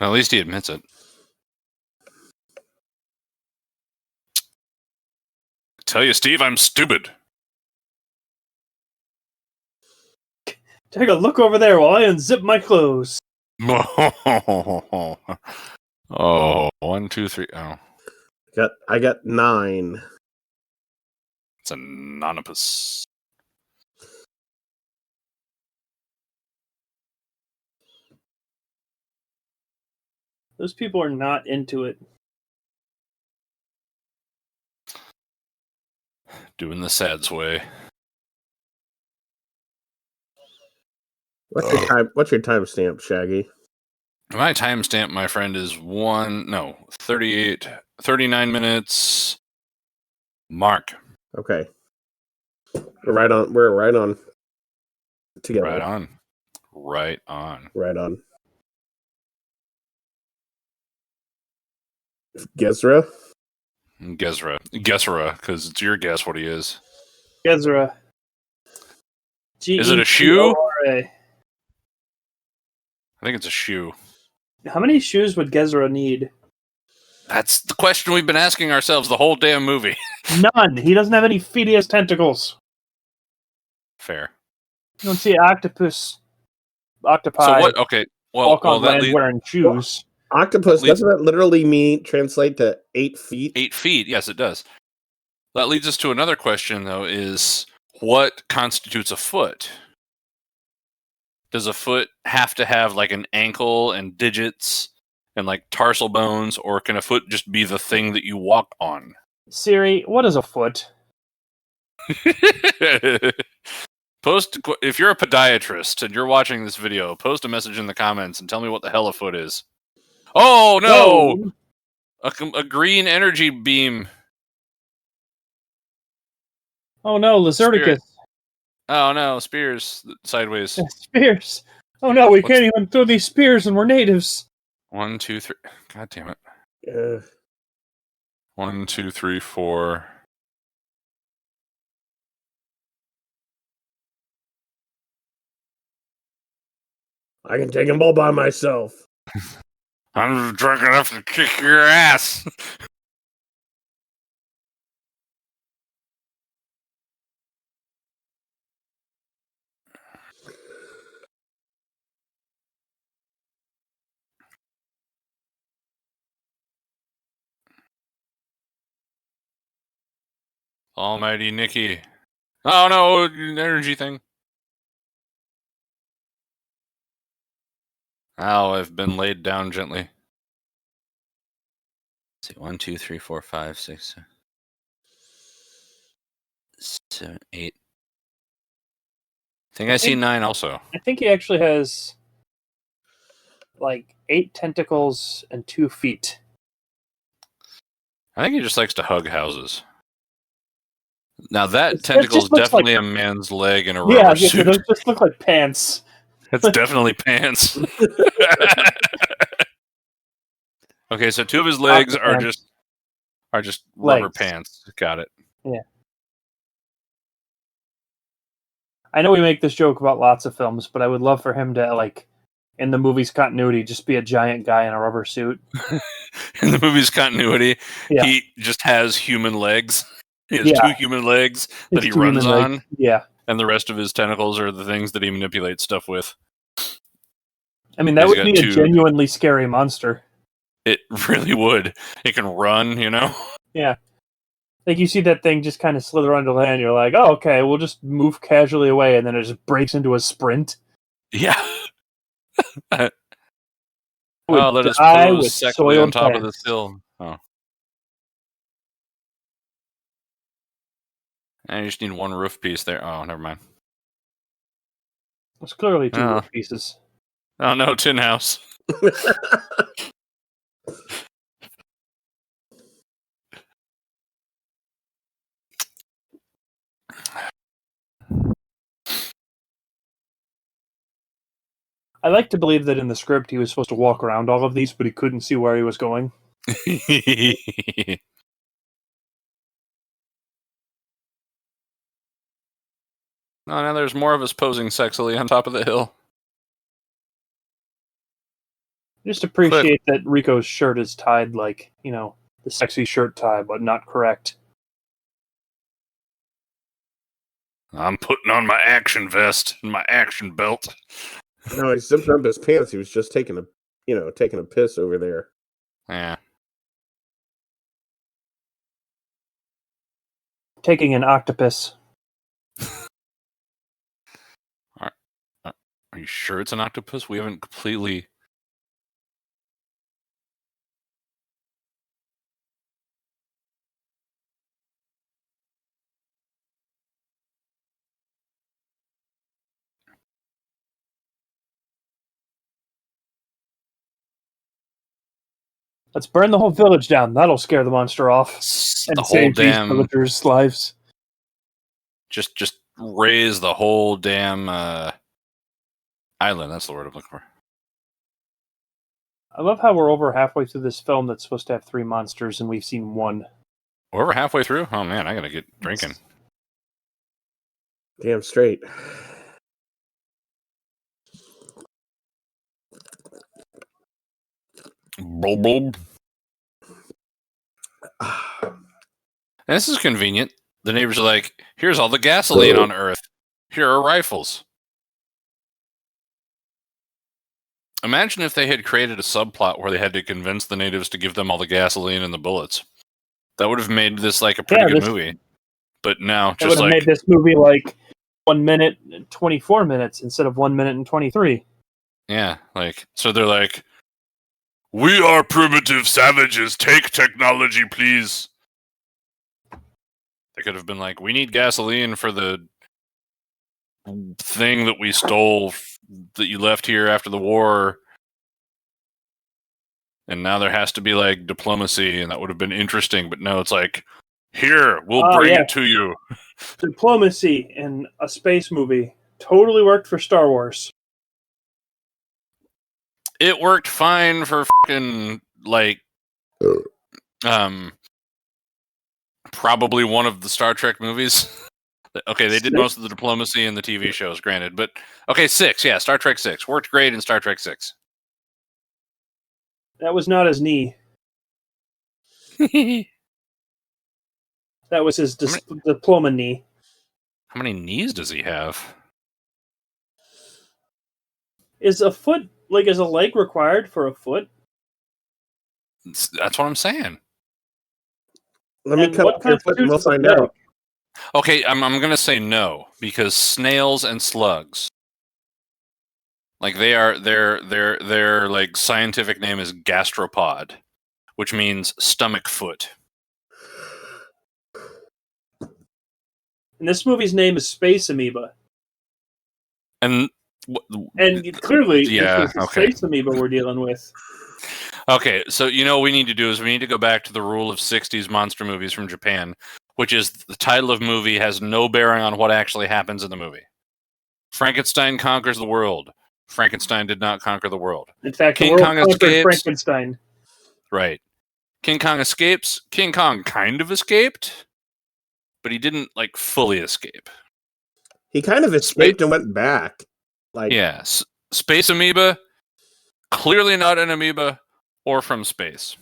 at least he admits it. Tell you, Steve, I'm stupid. Take a look over there while I unzip my clothes. Oh, 1, 2, 3. Oh, I got 9. it's a nonopus. Those people are not into it. Doing the SADS way. What's your timestamp, Shaggy? My timestamp, my friend, is 39 minutes. Mark. Okay. We're right on together. Right on. Gezra, because it's your guess what he is. Gezra. Is it a shoe? Gezra. I think it's a shoe. How many shoes would Gezra need? That's the question we've been asking ourselves the whole damn movie. None. He doesn't have any feet. He has tentacles. Fair. You don't see octopi. So what? Okay. Walk on land wearing shoes. Octopus, doesn't that literally translate to 8 feet? 8 feet, yes, it does. That leads us to another question, though, is what constitutes a foot? Does a foot have to have like an ankle and digits and like tarsal bones, or can a foot just be the thing that you walk on? Siri, what is a foot? If you're a podiatrist and you're watching this video, post a message in the comments and tell me what the hell a foot is. Oh no! A green energy beam. Oh no, Lizardicus. Oh no, spears sideways. Spears. Oh no, we can't even throw these spears and we're natives. 1, 2, 3. God damn it. 1, 2, 3, 4. I can take them all by myself. I'm drunk enough to kick your ass. Almighty Nikki. Oh no, energy thing. Ow, I've been laid down gently. Let's see, 1, 2, 3, 4, 5, 6, 7, 8. I see 9 also. I think he actually has like 8 tentacles and 2 feet. I think he just likes to hug houses. Now that tentacle is definitely like a man's leg in a rubber suit. Those just look like pants. That's definitely pants. Okay, so 2 of his legs are just rubber pants. Got it. Yeah. I know we make this joke about lots of films, but I would love for him to, like, in the movie's continuity, just be a giant guy in a rubber suit. In the movie's continuity, he just has human legs. He has 2 human legs that he runs on. Yeah. And the rest of his tentacles are the things that he manipulates stuff with. I mean, that would be a genuinely scary monster. It really would. It can run, you know? Yeah. Like, you see that thing just kind of slither onto land, you're like, oh, okay, we'll just move casually away, and then it just breaks into a sprint. Yeah. Let us pose sexually on top of this hill. Oh. I just need 1 roof piece there. Oh, never mind. It's clearly 2 roof pieces. Oh no, tin house. I like to believe that in the script he was supposed to walk around all of these, but he couldn't see where he was going. Oh, now there's more of us posing sexily on top of the hill. Just appreciate that Rico's shirt is tied like, you know, the sexy shirt tie, but not correct. I'm putting on my action vest and my action belt. No, he zipped up his pants. He was just taking a piss over there. Yeah. Taking an octopus. Are you sure it's an octopus? We haven't completely... Let's burn the whole village down. That'll scare the monster off. And the whole save damn these villagers' lives. Just raise the whole damn island. That's the word I'm looking for. I love how we're over halfway through this film that's supposed to have 3 monsters, and we've seen 1. We're over halfway through? Oh man, I gotta get drinking. Damn straight. Bulb, bulb. And this is convenient. The neighbors are like, here's all the gasoline on Earth. Here are rifles. Imagine if they had created a subplot where they had to convince the natives to give them all the gasoline and the bullets. That would have made this like a pretty good movie. But now, just like... made this movie like 1 minute and 24 minutes instead of 1 minute and 23. Yeah, like, so they're like, we are primitive savages. Take technology, please. They could have been like, we need gasoline for the thing that we stole that you left here after the war. And now there has to be like diplomacy, and that would have been interesting. But no, it's like, here, we'll bring it to you. Diplomacy in a space movie totally worked for Star Wars. It worked fine for fucking, like, probably one of the Star Trek movies. Okay, they did most of the diplomacy in the TV shows, granted. But, okay, 6, yeah, Star Trek 6. Worked great in Star Trek 6. That was not his knee. That was his diploma knee. How many knees does he have? Is a leg required for a foot? That's what I'm saying. Let me cut up your foot and we'll find out. Okay, I'm gonna say no because snails and slugs, like their like scientific name is gastropod, which means stomach foot. And this movie's name is Space Amoeba. And Clearly, yeah, this is the okay. Space Amoeba we're dealing with. Okay, so what we need to do is we need to go back to the rule of 60s monster movies from Japan, which is the title of movie has no bearing on what actually happens in the movie. Frankenstein conquers the world. Frankenstein did not conquer the world. In fact, King the world Kong conquered escapes. Frankenstein. Right. King Kong escapes. King Kong kind of escaped, but he didn't like fully escape. He kind of escaped and went back. Like, yeah, Space Amoeba, clearly not an amoeba or from space.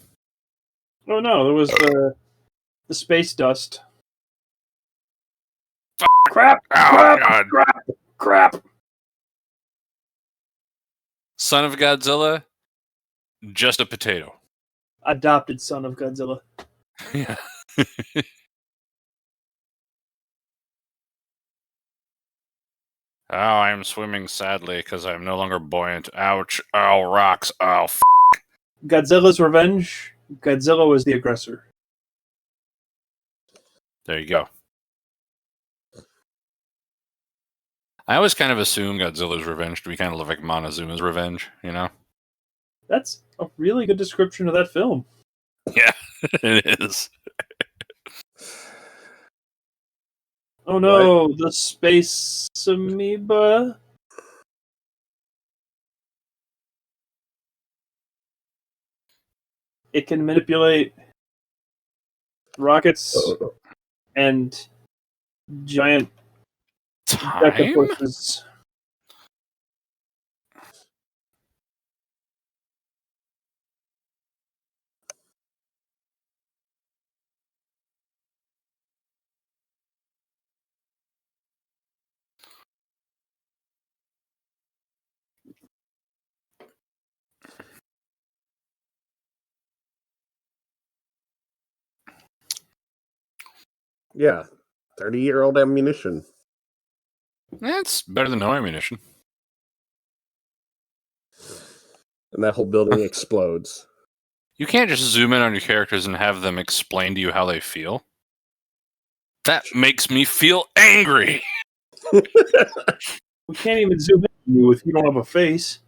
Oh no, there was the space dust. Crap! Oh, Crap! God. Crap! Son of Godzilla, just a potato. Adopted son of Godzilla. Yeah. Oh, I'm swimming sadly because I'm no longer buoyant. Ouch. Oh, rocks. Oh, Godzilla's revenge. Godzilla was the aggressor. There you go. I always kind of assume Godzilla's revenge to be kind of like Montezuma's revenge, you know? That's a really good description of that film. Yeah, it is. Oh no, the Space Amoeba. It can manipulate rockets and giant Time? decaforces. yeah, 30-year-old ammunition. That's better than no ammunition. And that whole building explodes. You can't just zoom in on your characters and have them explain to you how they feel. That makes me feel angry. We can't even zoom in on you if you don't have a face.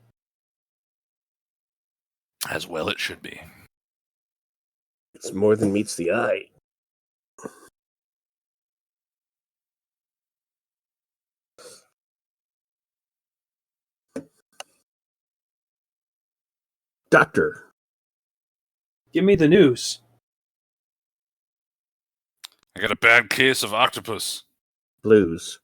As well it should be. It's more than meets the eye. Doctor. Give me the news. I got a bad case of octopus. Blues.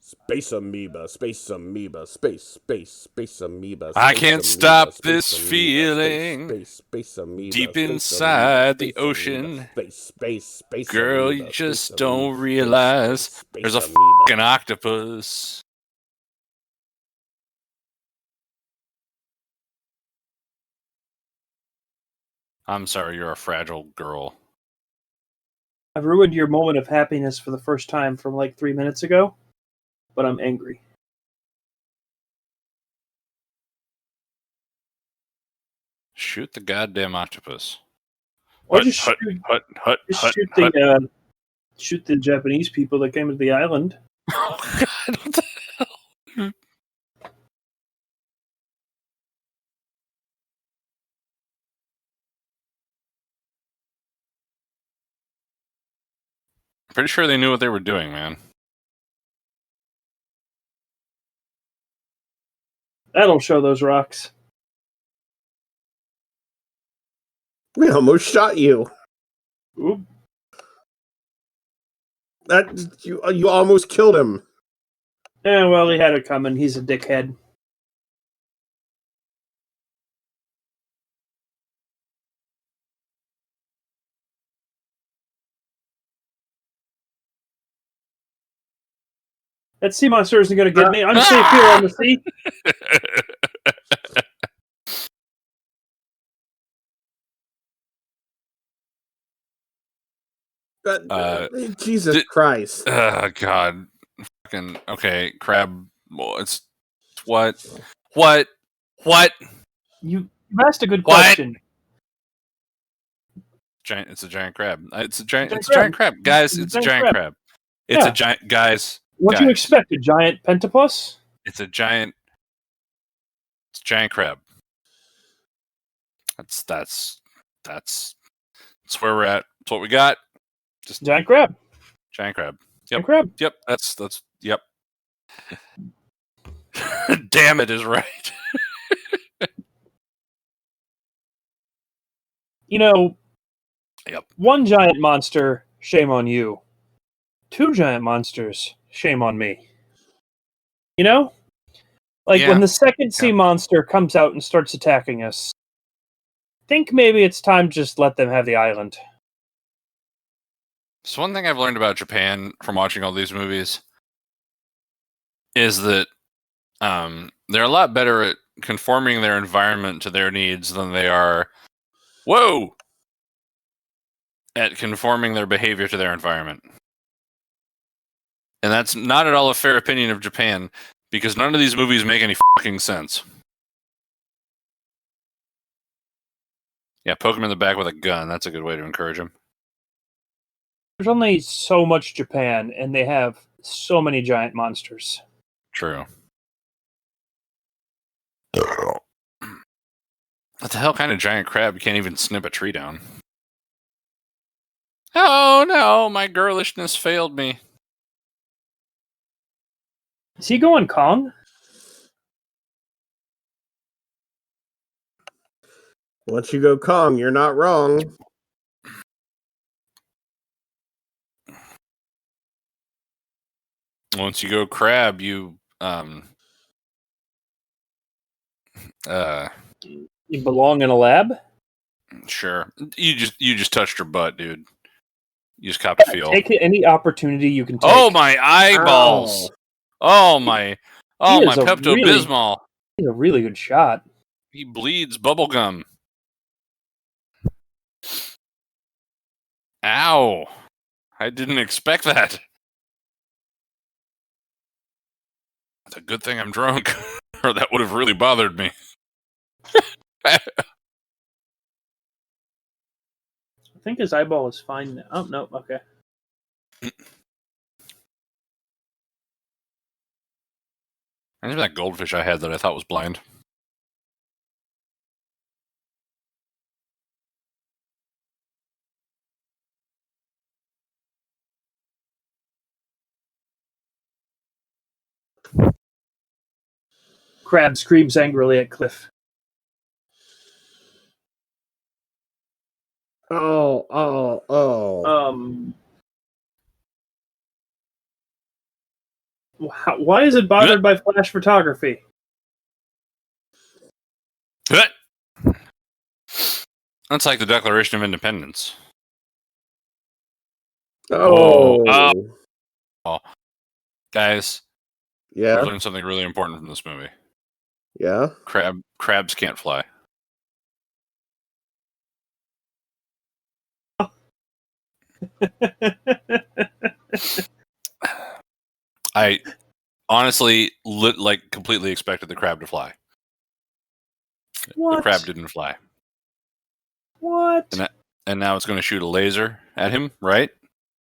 Space Amoeba, Space Amoeba, Space Amoeba. I can't stop this feeling Space Amoeba. deep inside the ocean. Space Girl, you just don't realize there's a fucking octopus. I'm sorry, you're a fragile girl. I've ruined your moment of happiness for the first time from like 3 minutes ago, but I'm angry. Shoot the goddamn octopus. Or just shoot the Japanese people that came to the island. Oh, God, what the hell? Pretty sure they knew what they were doing, man. That'll show those rocks. We almost shot you. Oop. You almost killed him. Yeah, well, he had it coming. He's a dickhead. That sea monster isn't going to get me. I'm safe here on the sea. Jesus Christ. God. Fucking, okay, crab. Well, it's... What? You asked a good question. Giant. It's a giant crab. It's a giant crab. Guys, it's a giant crab. It's a giant... Guys. What do you expect? A giant pentapus? It's a giant crab. That's where we're at. That's what we got. Just giant crab. Giant crab. Yep. Giant crab. Yep. That's yep. Damn it is right. Yep. One giant monster, shame on you. Two giant monsters, shame on me. When the second sea monster comes out and starts attacking us, think maybe it's time to just let them have the island. So one thing I've learned about Japan from watching all these movies is that they're a lot better at conforming their environment to their needs than they are at conforming their behavior to their environment. And that's not at all a fair opinion of Japan, because none of these movies make any fucking sense. Yeah, poke him in the back with a gun. That's a good way to encourage him. There's only so much Japan, and they have so many giant monsters. True. What the hell kind of giant crab can't even snip a tree down? Oh no, my girlishness failed me. Is he going Kong? Once you go Kong, you're not wrong. Once you go crab, you You belong in a lab? Sure. You just touched your butt, dude. You just copped a feel. Take any opportunity you can take. Oh my eyeballs! Oh my Pepto-Bismol. He's a really good shot. He bleeds bubblegum. Ow! I didn't expect that. It's a good thing I'm drunk, or that would have really bothered me. I think his eyeball is fine now. Oh, no, okay. Remember that goldfish I had that I thought was blind? Crab screams angrily at Cliff. Why is it bothered by flash photography? That's like the Declaration of Independence. Oh. Guys. Yeah. I've learned something really important from this movie. Yeah. Crabs can't fly. I honestly completely expected the crab to fly. What? The crab didn't fly. What? And now it's going to shoot a laser at him, right?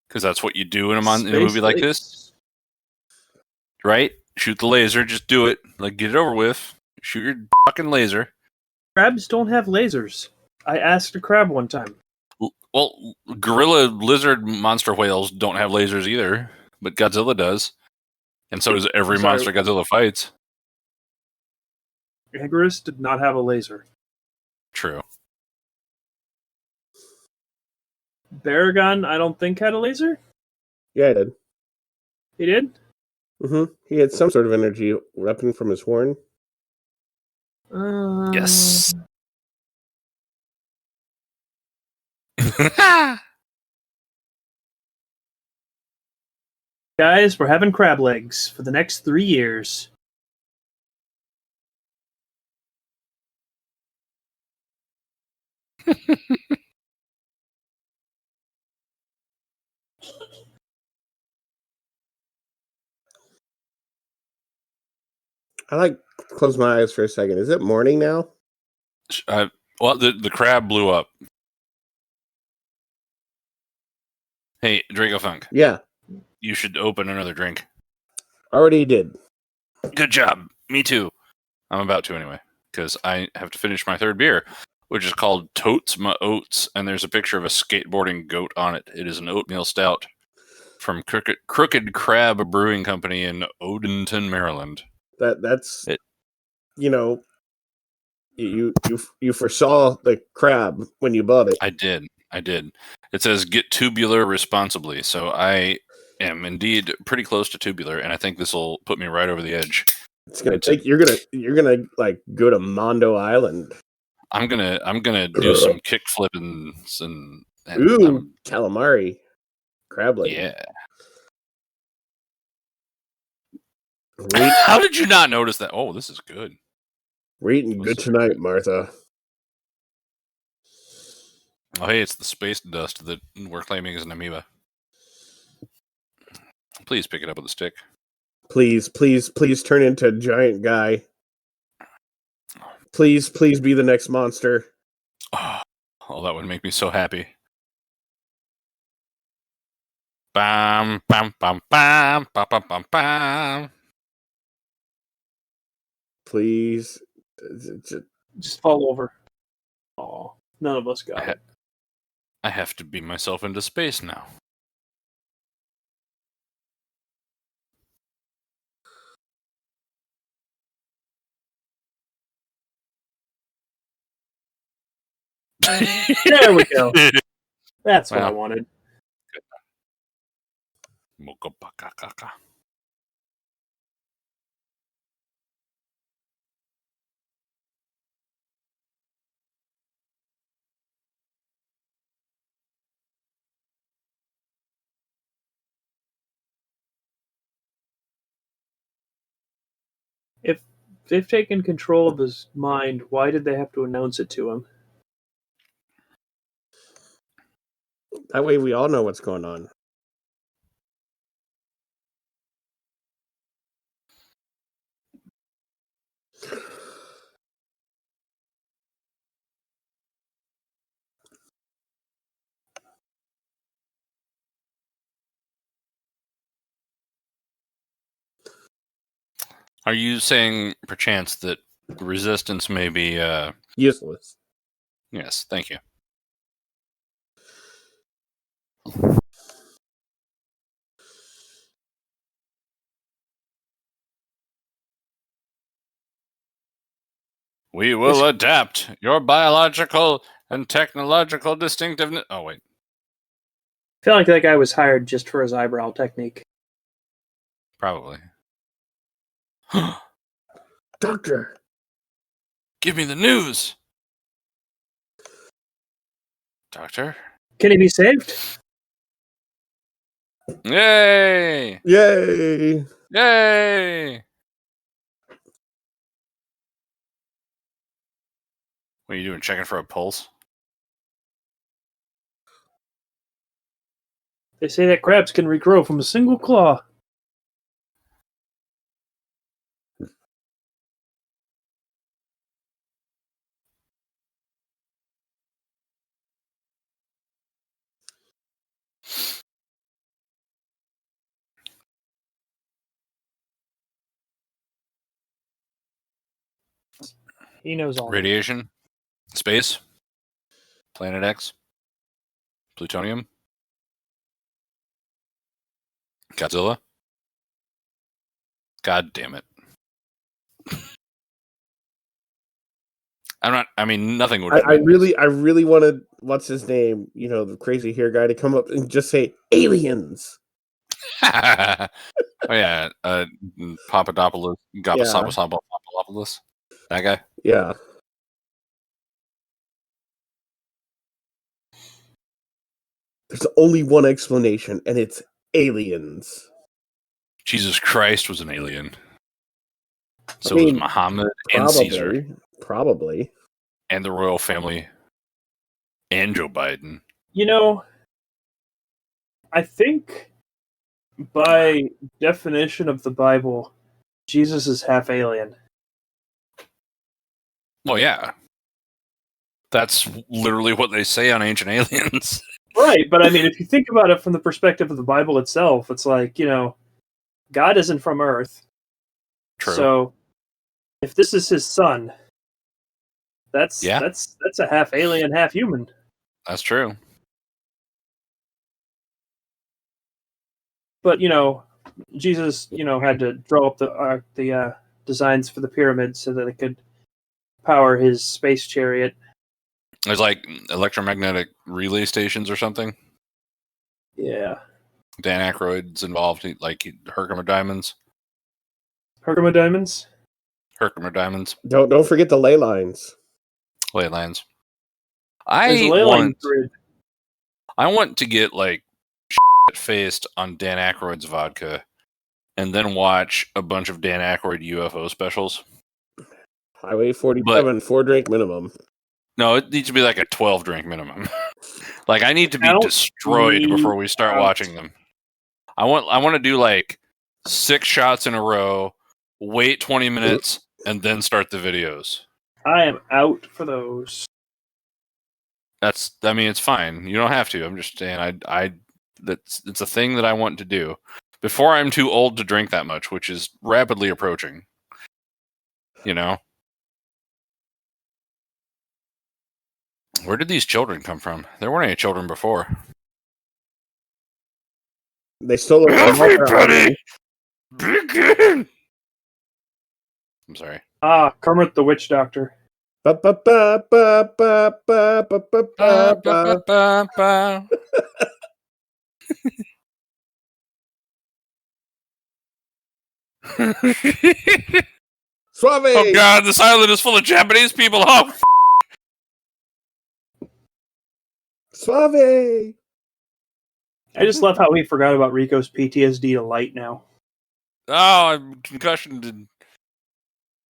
Because that's what you do in a movie like this, right? Shoot the laser, just do it. Like, get it over with. Shoot your fucking laser. Crabs don't have lasers. I asked a crab one time. Well, gorilla lizard monster whales don't have lasers either, but Godzilla does. And so does every monster Godzilla fights. Icarus did not have a laser. True. Baragon, I don't think, had a laser? Yeah, he did. He did? Mm-hmm. He had some sort of energy weapon from his horn. Yes. Guys, we're having crab legs for the next 3 years. I close my eyes for a second. Is it morning now? Well, the crab blew up. Hey, Dracofunk. Yeah. You should open another drink. Already did. Good job. Me too. I'm about to anyway, because I have to finish my third beer, which is called Totes Ma Oats, and there's a picture of a skateboarding goat on it. It is an oatmeal stout from Crooked Crab Brewing Company in Odenton, Maryland. That's it. You know, you foresaw the crab when you bought it. I did. It says get tubular responsibly, so I am indeed pretty close to tubular, and I think this will put me right over the edge. It's gonna take you're gonna like go to Mondo Island. I'm gonna do some kick flippings and ooh, calamari, crab leg. Yeah. How did you not notice that? Oh, this is good. We're eating good tonight, Martha. Oh, hey, it's the space dust that we're claiming is an amoeba. Please pick it up with a stick. Please turn into a giant guy. Please be the next monster. Oh, that would make me so happy. Bam, bam, bam, bam, bam, bam, bam, bam. Please. Just fall over. Oh, none of us got it. I have to beam myself into space now. There we go. That's what I wanted. If they've taken control of his mind, why did they have to announce it to him? That way we all know what's going on. Are you saying, perchance, that resistance may be useless? Yes, thank you. We will adapt your biological and technological distinctiveness. Oh, wait. I feel like that guy was hired just for his eyebrow technique. Probably. Doctor, give me the news. Doctor? Can he be saved? Yay! Yay! Yay! What are you doing? Checking for a pulse? They say that crabs can regrow from a single claw. He knows all. Radiation? Space? Planet X? Plutonium? Godzilla? God damn it. Nothing would. I really wanted, what's his name? You know, the crazy hair guy to come up and just say aliens. Oh yeah, Papadopoulos, Papadopoulos, that guy. Yeah. There's only one explanation, and it's aliens. Jesus Christ was an alien. So I mean, was Muhammad and Caesar Probably. and the royal family and Joe Biden. You know, I think by definition of the Bible, Jesus is half alien. Well, yeah. That's literally what they say on Ancient Aliens. Right, but I mean, if you think about it from the perspective of the Bible itself, it's like, God isn't from Earth. True. So, if this is his son, that's a half alien, half human. That's true. But Jesus, had to draw up the designs for the pyramids so that it could power his space chariot. There's like electromagnetic relay stations or something. Yeah. Dan Aykroyd's involved, like Herkimer Diamonds. Herkimer Diamonds? Herkimer Diamonds. Don't forget the ley lines. Ley lines. There's a ley line grid. I want to get like faced on Dan Aykroyd's vodka and then watch a bunch of Dan Aykroyd UFO specials. Highway 47, 4-drink minimum. No, it needs to be like a 12-drink minimum. Like I need to be destroyed before we start watching them. I want to do like 6 shots in a row, wait 20 minutes, and then start the videos. I am out for those. It's fine. You don't have to. I'm just saying it's a thing that I want to do before I'm too old to drink that much, which is rapidly approaching. Where did these children come from? There weren't any children before. They stole everybody. Begin. I'm sorry. Kermit the Witch Doctor. Suave. Oh God, this island is full of Japanese people. Oh. Suave. I just love how he forgot about Rico's PTSD to light now. Oh,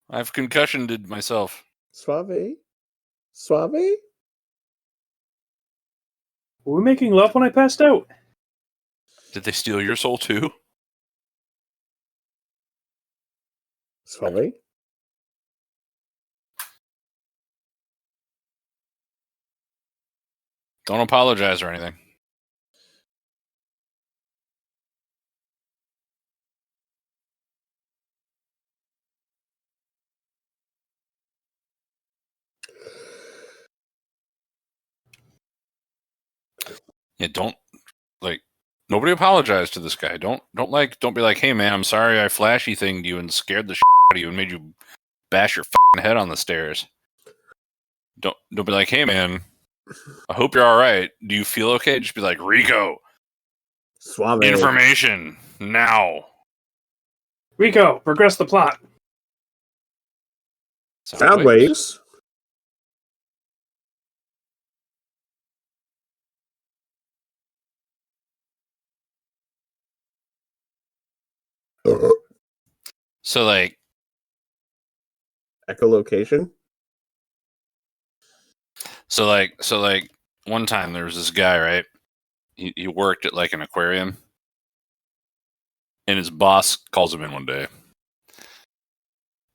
I've concussioned myself. Suave. Were we making love when I passed out? Did they steal your soul too? Suave. Don't apologize or anything. Yeah, don't nobody apologize to this guy. Don't be like, hey man, I'm sorry I flashy thinged you and scared the shit out of you and made you bash your fucking head on the stairs. Don't be like, hey man, I hope you're all right. Do you feel okay? Just be like, Rico. Suave. Information now. Rico, progress the plot. Sound waves. So echolocation. So one time there was this guy, right? He worked at like an aquarium, and his boss calls him in one day,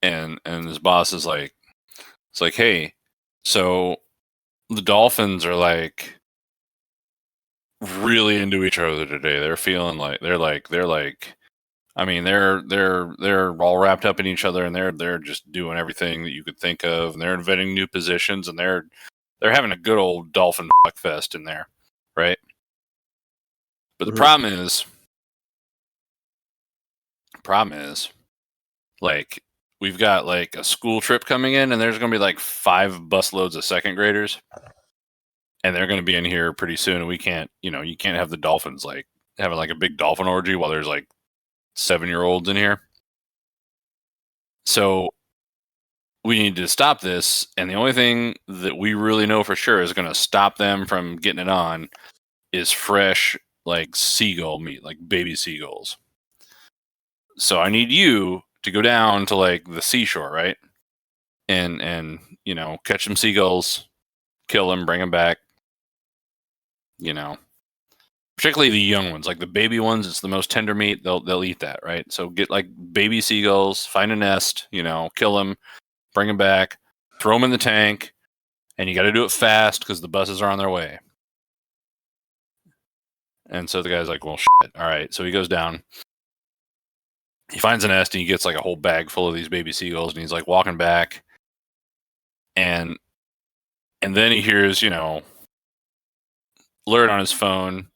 and his boss is like, it's like, hey, so the dolphins are like really into each other today. They're feeling like they're I mean, they're all wrapped up in each other, and they're just doing everything that you could think of, and they're inventing new positions, and they're having a good old dolphin fuck fest in there, right? But the problem is, like, we've got like a school trip coming in, and there's going to be like 5 busloads of second graders, and they're going to be in here pretty soon, and we can't, you can't have the dolphins like having like a big dolphin orgy while there's like 7-year-olds in here. So we need to stop this, and the only thing that we really know for sure is going to stop them from getting it on is fresh like seagull meat, like baby seagulls. so I need you to go down to like the seashore, right? And you know, catch some seagulls, kill them, bring them back. You know, particularly the young ones, like the baby ones. It's the most tender meat. They'll eat that, right? So get like baby seagulls, find a nest, you know, kill them, bring them back, throw them in the tank, and you got to do it fast because the buses are on their way. And so the guy's like, well, shit. All right. So he goes down. He finds a nest and he gets like a whole bag full of these baby seagulls, and he's like walking back. And then he hears, you know, alert on his phone.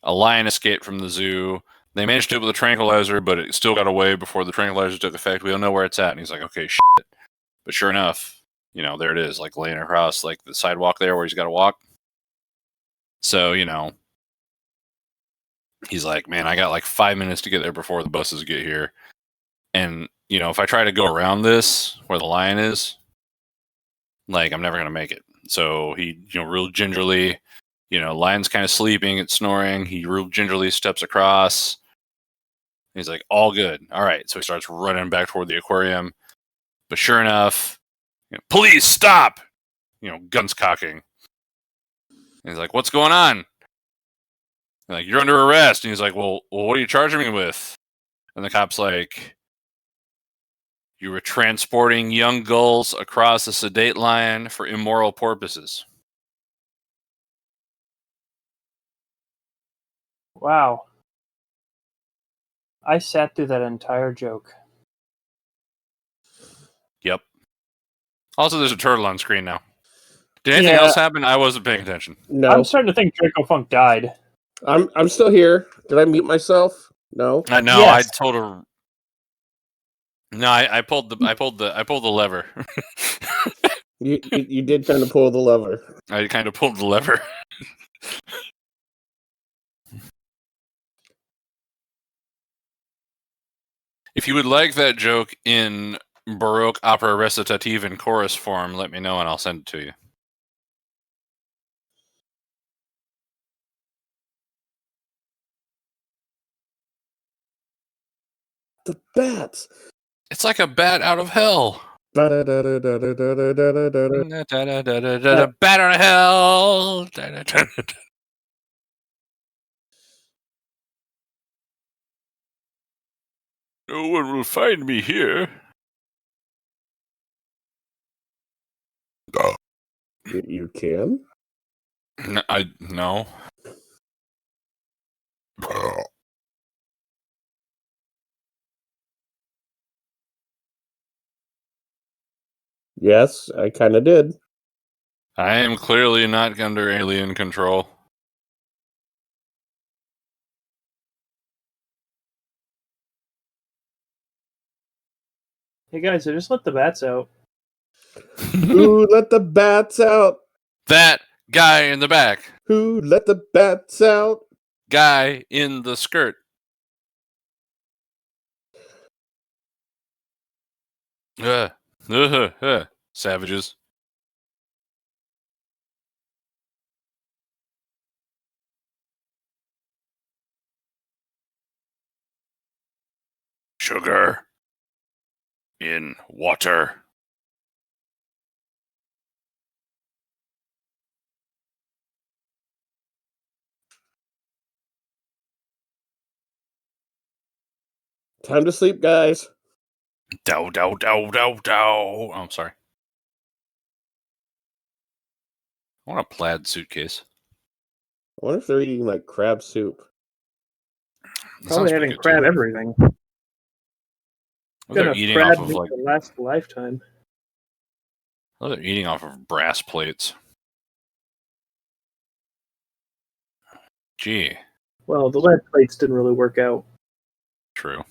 A lion escaped from the zoo. They managed to do it with a tranquilizer, but it still got away before the tranquilizer took effect. We don't know where it's at. And he's like, okay, shit. But sure enough, you know, there it is, like laying across like the sidewalk there where he's got to walk. So, you know, he's like, man, I got like 5 minutes to get there before the buses get here. And, you know, if I try to go around this where the lion is, like, I'm never going to make it. So he, you know, real gingerly, you know, lion's kind of sleeping, it's snoring. He real gingerly steps across. He's like, all good. All right. So he starts running back toward the aquarium. But sure enough, you know, police, stop! You know, guns cocking. And he's like, what's going on? And like, you're under arrest. And he's like, well, what are you charging me with? And the cop's like, you were transporting young gulls across a sedate lion for immoral purposes. Wow. I sat through that entire joke. Yep. Also, there's a turtle on screen now. Did anything else happen? I wasn't paying attention. No, I'm starting to think Dracofunk died. I'm still here. Did I mute myself? No. No, Yes. I told her. No, I pulled the lever. You did kind of pull the lever. I kind of pulled the lever. If you would like that joke in Baroque opera recitative in chorus form, let me know and I'll send it to you. The bats. It's like a bat out of hell. Da-da-da-da-da-da-da-da-da. Bat out of hell. No one will find me here. You can? No. Yes, I kind of did. I am clearly not under alien control. Hey guys, I just let the bats out. Who let the bats out? That guy in the back. Who let the bats out? Guy in the skirt. Savages. Sugar in water. Time to sleep, guys. Dow. Oh, I'm sorry. I want a plaid suitcase. I wonder if they're eating like crab soup. That sounds Probably pretty having good, crab too. everything. They're Gonna eating crab off of meat like. to last a lifetime. They're eating off of brass plates. Gee, Well, the lead plates didn't really work out. true.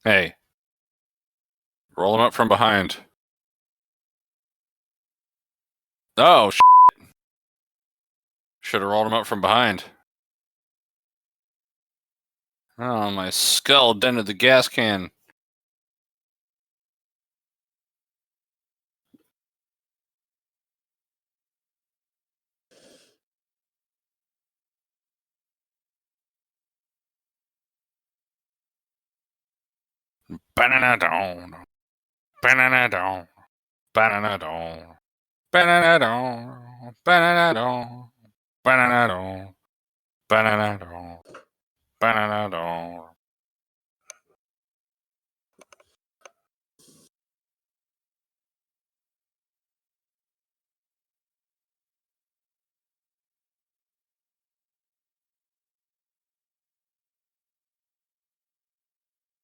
Hey, roll them up from behind. Oh, should have rolled them up from behind. Oh, my skull dented the gas can. Banana down. Banana down. Banana down. Banana down. Banana down. Banana down. Banana down. Banana down.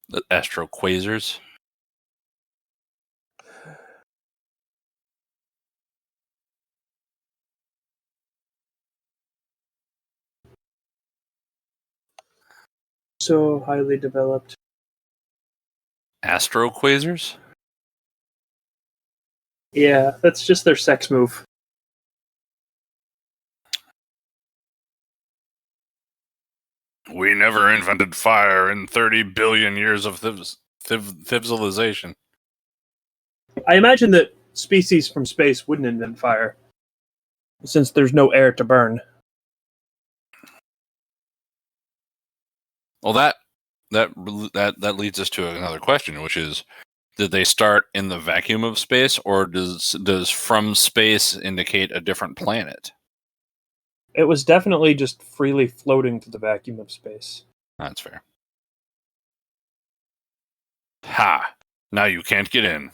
The astro quasars. So highly developed. Astro quasars? Yeah, that's just their sex move. We never invented fire in 30 billion years of civilization. I imagine that species from space wouldn't invent fire, since there's no air to burn. Well, that leads us to another question, which is, did they start in the vacuum of space, or does from space indicate a different planet? It was definitely just freely floating through the vacuum of space. That's fair. Ha! Now you can't get in.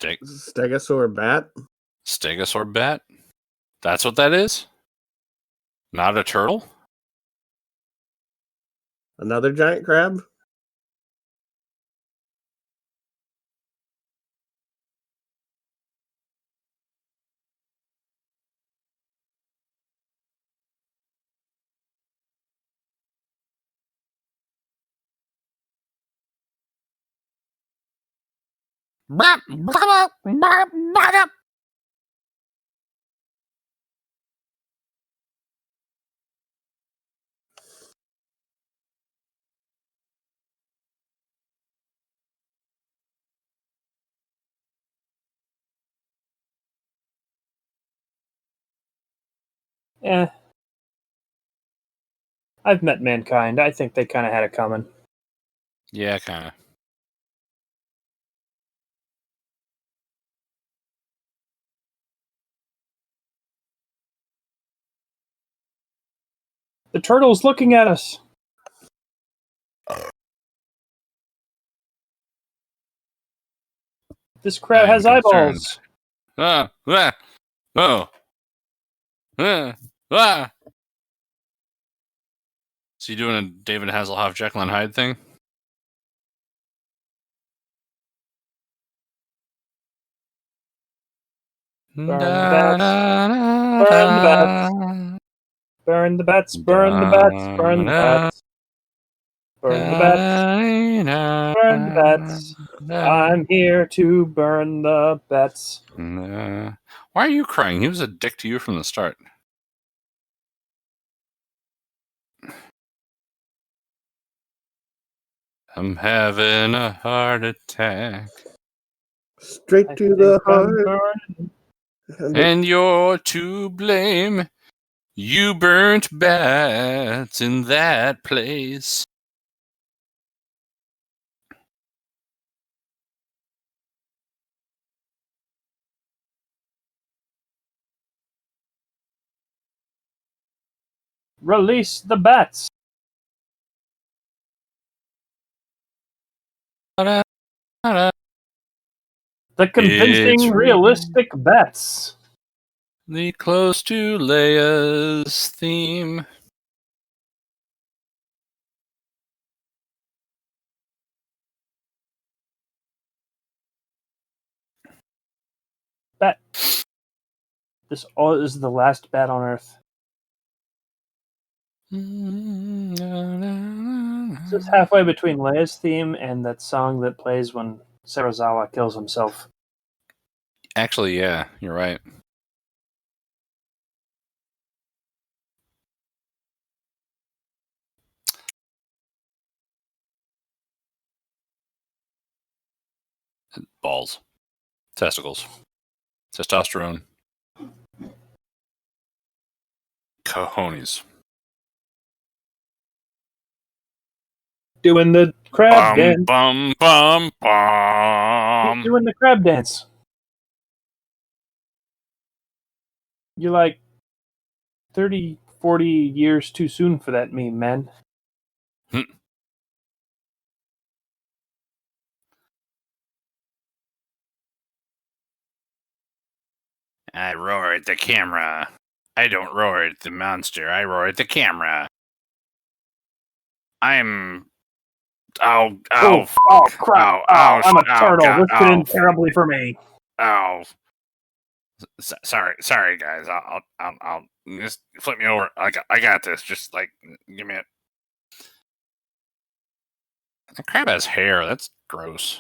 Stegosaur bat? Stegosaur bat? That's what that is? Not a turtle? Another giant crab? Eh. I've met mankind. I think they kind of had it coming. Yeah, kind of. The turtle's looking at us. This crab has eyeballs. Oh. Is he doing a David Hasselhoff, Jekyll and Hyde thing? Burn the bats. Burn the bats. Burn the bats. Burn the bats. Burn the bats. Burn the bats. Burn the bats. I'm here to burn the bats. Why are you crying? He was a dick to you from the start. I'm having a heart attack. Straight to the heart. And you're to blame. You burnt bats in that place. Release the bats. The convincing, It's realistic bats. The close to Leia's theme. Bat. This is the last bat on Earth. This is halfway between Leia's theme and that song that plays when Serizawa kills himself. Actually, yeah, you're right. Balls. Testicles. Testosterone. cojones. Doing the crab dance. Bum, bum, bum. Doing the crab dance. You're like 30, 40 years too soon for that meme, man. I roar at the camera. I don't roar at the monster. I roar at the camera. I'm. Oh, Oh, crap. I'm a turtle. God, this could end terribly for me. Oh. Sorry, guys. I'll just flip me over. I got this. Just like, give me it. The crab has hair. That's gross.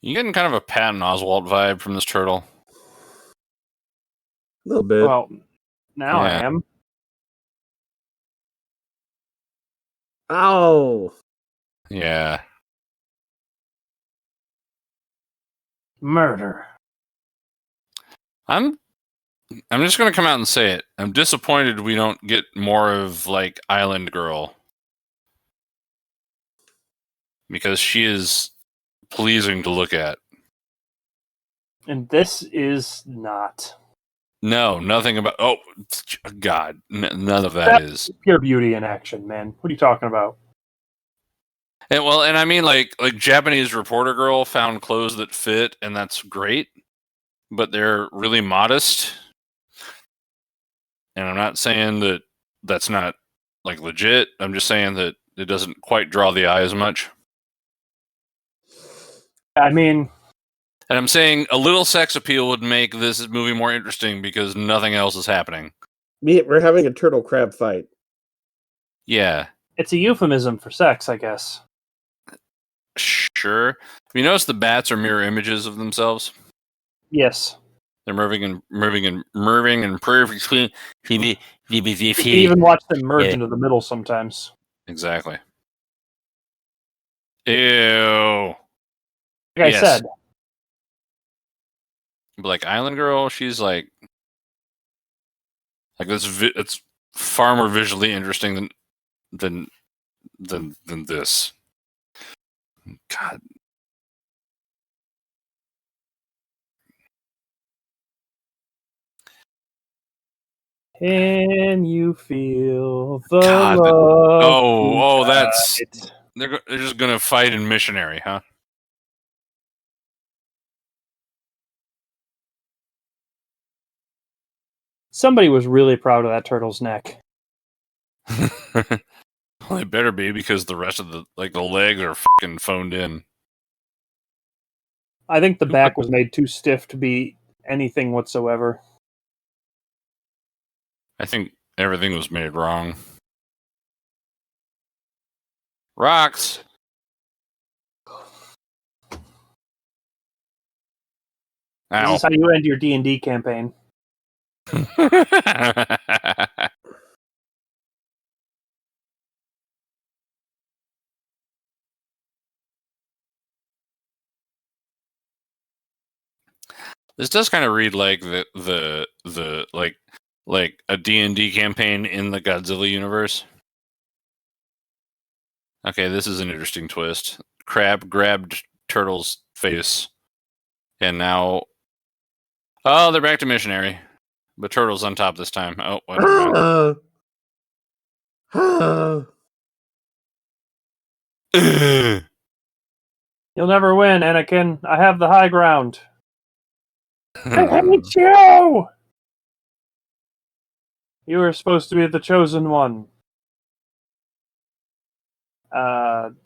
You getting kind of a Patton Oswalt vibe from this turtle? A little bit. Well, now Yeah. I am. Oh, Yeah. Murder. I'm just gonna come out and say it. I'm disappointed we don't get more of like Island Girl. Because she is pleasing to look at. And this is not. No, nothing about. Oh, God, none of that is Pure beauty in action, man. What are you talking about? And I mean, like Japanese reporter girl found clothes that fit, and that's great. But they're really modest, and I'm not saying that that's not like legit. I'm just saying that it doesn't quite draw the eye as much. I mean, and I'm saying a little sex appeal would make this movie more interesting because nothing else is happening. We're having a turtle crab fight. Yeah. It's a euphemism for sex, I guess. Sure. Have you noticed the bats are mirror images of themselves? Yes. They're moving and perfectly. You can even watch them merge into the middle sometimes. Exactly. Ew. Like I said. But like Island Girl, she's like it's far more visually interesting than this. God. Can you feel the love? That's they're just gonna fight in Missionary, huh? Somebody was really proud of that turtle's neck. Well, it better be because the rest of the legs are fucking phoned in. I think the back was made too stiff to be anything whatsoever. I think everything was made wrong. Rocks. Ow. This is how you end your D&D campaign. This does kind of read like the like a D&D campaign in the Godzilla universe. Okay, this is an interesting twist. Crab grabbed Turtle's face, and now, oh, they're back to Missionary, but Turtle's on top this time. Oh, whatever. You'll never win, Anakin. I have the high ground. I hate you! You were supposed to be the chosen one.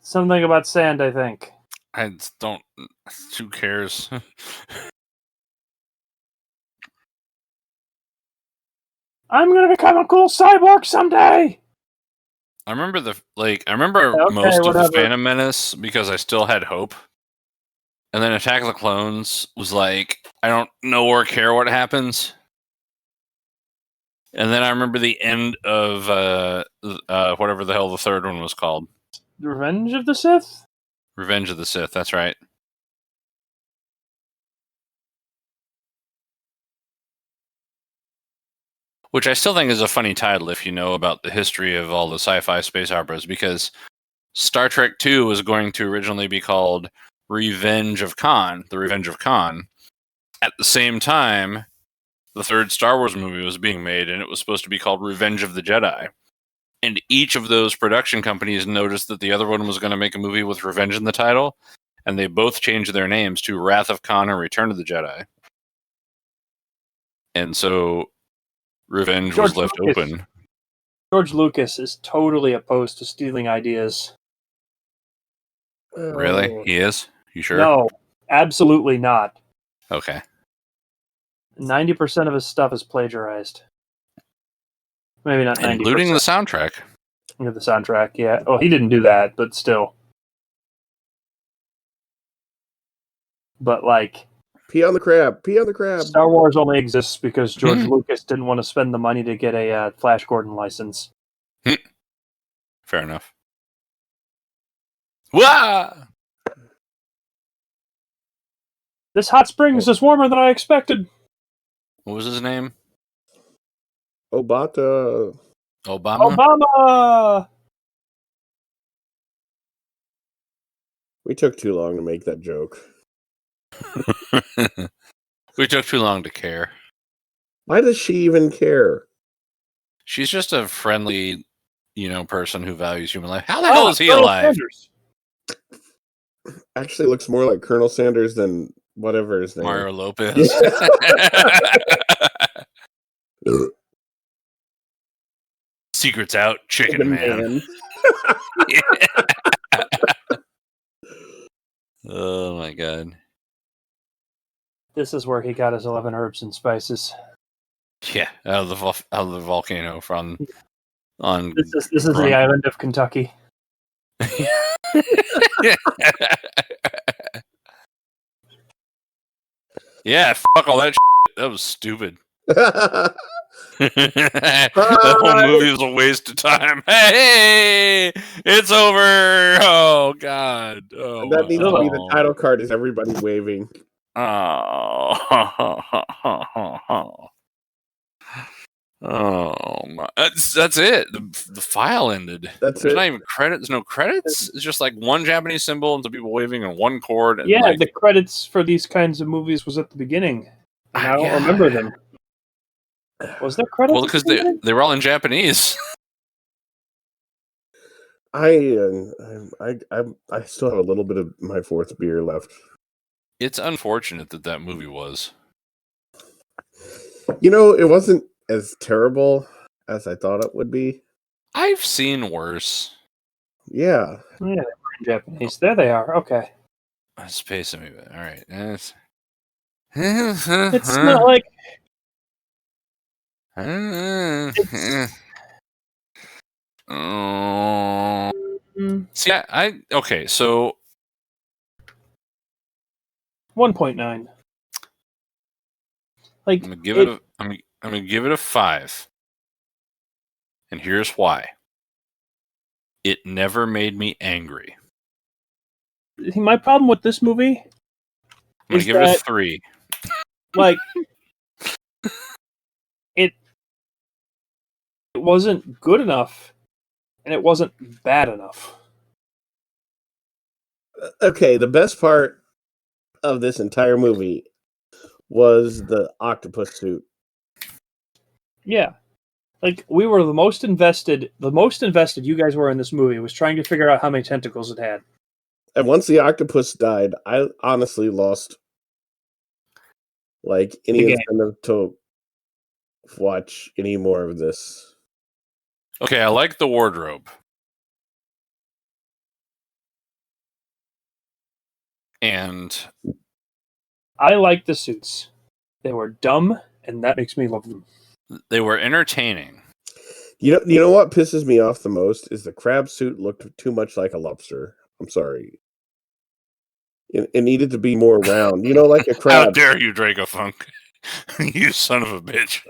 Something about sand, I think. I don't. Who cares? I'm gonna become a cool cyborg someday. I remember most of the Phantom Menace because I still had hope. And then Attack of the Clones was like, I don't know or care what happens. And then I remember the end of whatever the hell the third one was called. Revenge of the Sith? Revenge of the Sith, that's right. Which I still think is a funny title if you know about the history of all the sci-fi space operas, because Star Trek II was going to originally be called Revenge of Khan, The Revenge of Khan. At the same time, the third Star Wars movie was being made, and it was supposed to be called Revenge of the Jedi. And each of those production companies noticed that the other one was going to make a movie with Revenge in the title, and they both changed their names to Wrath of Khan and Return of the Jedi. And so Revenge was left open. George Lucas is totally opposed to stealing ideas. Really? He is? You sure? No, absolutely not. Okay. 90% of his stuff is plagiarized. Maybe not 90%. Including the soundtrack. The soundtrack, yeah. Well, he didn't do that, but still. But, like... Pee on the crab. Pee on the crab. Star Wars only exists because George Lucas didn't want to spend the money to get a Flash Gordon license. Fair enough. Wah! This hot springs is warmer than I expected. What was his name? Obama. Obama! We took too long to make that joke. We took too long to care. Why does she even care? She's just a friendly, person who values human life. How the hell is he alive? Sanders. Actually looks more like Colonel Sanders than whatever his name. Mario Lopez. Secrets out, Chicken Man. Oh my god. This is where he got his 11 herbs and spices. Yeah, out of the volcano on. This is the island of Kentucky. Yeah, fuck all that shit. That was stupid. That whole movie was a waste of time. Hey, it's over. Oh god. Oh, that needs to be the title card. Is everybody waving? Oh. Oh my! That's it. The file ended. There's not even credit. There's no credits. It's just like one Japanese symbol and some people waving and one chord. And yeah, the credits for these kinds of movies was at the beginning. And I don't remember them. Was there credits? Well, because they were all in Japanese. I still have a little bit of my fourth beer left. It's unfortunate that movie was. It wasn't as terrible as I thought it would be. I've seen worse. Yeah. Yeah, they were in Japanese. There they are. Okay. Space Amoeba. All right. It's not like... See, okay, so 1.9. Like, I'm gonna give it a 5. And here's why. It never made me angry. My problem with this movie I'm gonna give it a 3. Like, it wasn't good enough, and it wasn't bad enough. Okay, the best part of this entire movie was the octopus suit. Yeah. Like, we were the most invested you guys were in this movie was trying to figure out how many tentacles it had. And once the octopus died, I honestly lost any incentive to watch any more of this. Okay, I like the wardrobe. And I like the suits. They were dumb, and that makes me love them. They were entertaining. You know what pisses me off the most is the crab suit looked too much like a lobster. I'm sorry. It needed to be more round. Like a crab. How dare you, Dracofunk? You son of a bitch.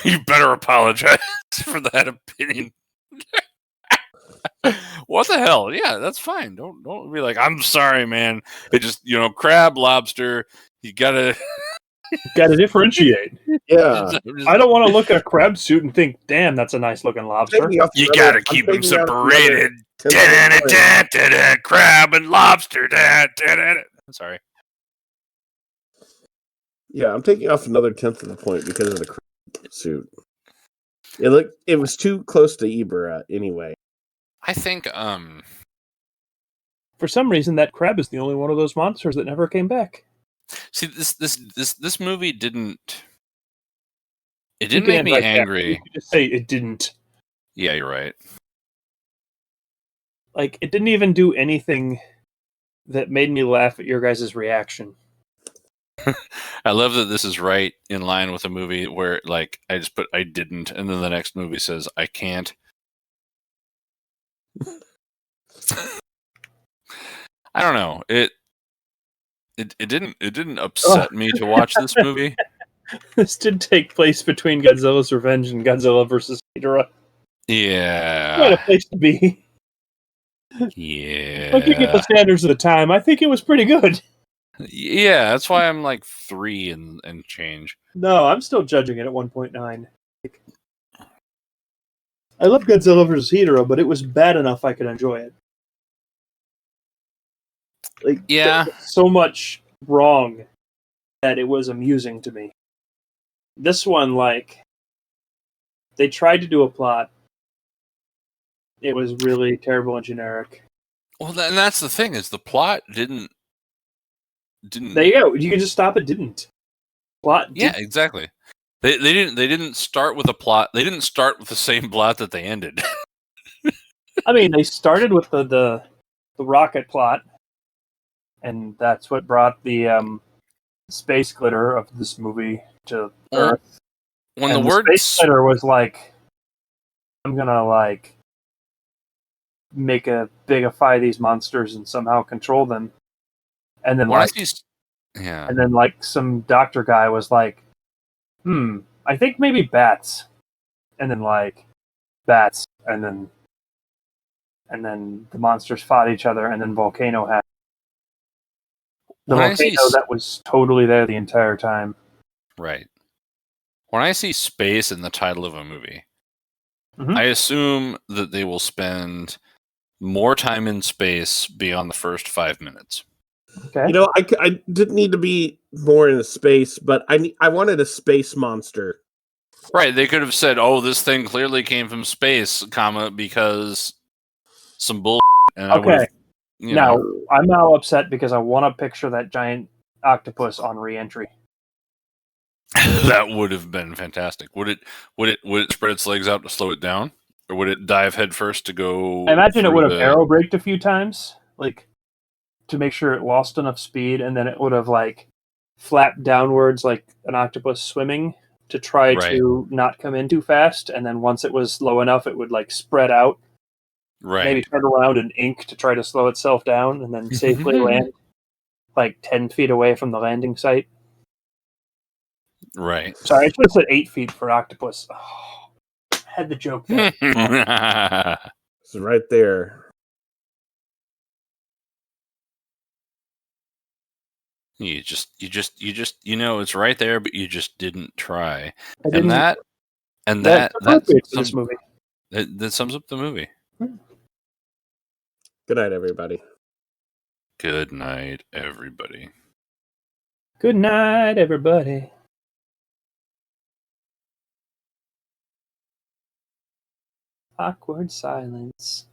You better apologize for that opinion. What the hell? Yeah, that's fine. Don't be like, I'm sorry, man. It just, crab, lobster, you gotta Got to differentiate. Yeah. I don't want to look at a crab suit and think, "Damn, that's a nice looking lobster." You gotta keep them separated. Crab and lobster. Sorry. Yeah, I'm taking off another 1/10 of the point because of the crab suit. It was too close to Ibra anyway. I think For some reason, that crab is the only one of those monsters that never came back. see this movie didn't make me angry. You could just say it didn't. Yeah, you're right. Like, it didn't even do anything that made me laugh at your guys' reaction. I love that this is right in line with a movie where, like, I just put I didn't, and then the next movie says I can't. I don't know. It didn't upset me to watch this movie. This did take place between Godzilla's Revenge and Godzilla vs. Ghidorah. Yeah. What a place to be. Yeah. Looking at the standards of the time, I think it was pretty good. Yeah, that's why I'm like 3 and change. No, I'm still judging it at 1.9. I love Godzilla vs. Ghidorah, but it was bad enough I could enjoy it. Like, Yeah. there was so much wrong that it was amusing to me. This one, like, they tried to do a plot. It was really terrible and generic. Well, and that's the thing is the plot didn't. There you go. You can just stop it. Didn't plot? Yeah, exactly. They didn't start with a plot. They didn't start with the same plot that they ended. I mean, they started with the rocket plot, and that's what brought the space glitter of this movie to Earth. When and the word space glitter was like, I'm gonna like bigify these monsters and somehow control them. And then and then like some doctor guy was like, I think maybe bats. And then like bats, and then the monsters fought each other, and then volcano had the volcano that was totally there the entire time. Right. When I see space in the title of a movie, I assume that they will spend more time in space beyond the first 5 minutes. Okay. You know, I didn't need to be more in space, but I wanted a space monster. Right. They could have said, "Oh, this thing clearly came from space, because some bull." And okay. Now I'm now upset because I want to picture that giant octopus on re-entry. That would have been fantastic. Would it spread its legs out to slow it down, or would it dive headfirst to go? I imagine it would have arrow braked a few times, like to make sure it lost enough speed, and then it would have like flapped downwards like an octopus swimming to try to not come in too fast, and then once it was low enough, it would like spread out, maybe turn around and ink to try to slow itself down, and then safely land like 10 feet away from the landing site. Right. Sorry, I should have said 8 feet for octopus. Oh, had the joke there. It's right there. You just it's right there, but you just didn't try. That sums movie. That sums up the movie. Good night, everybody. Good night, everybody. Good night, everybody. Awkward silence.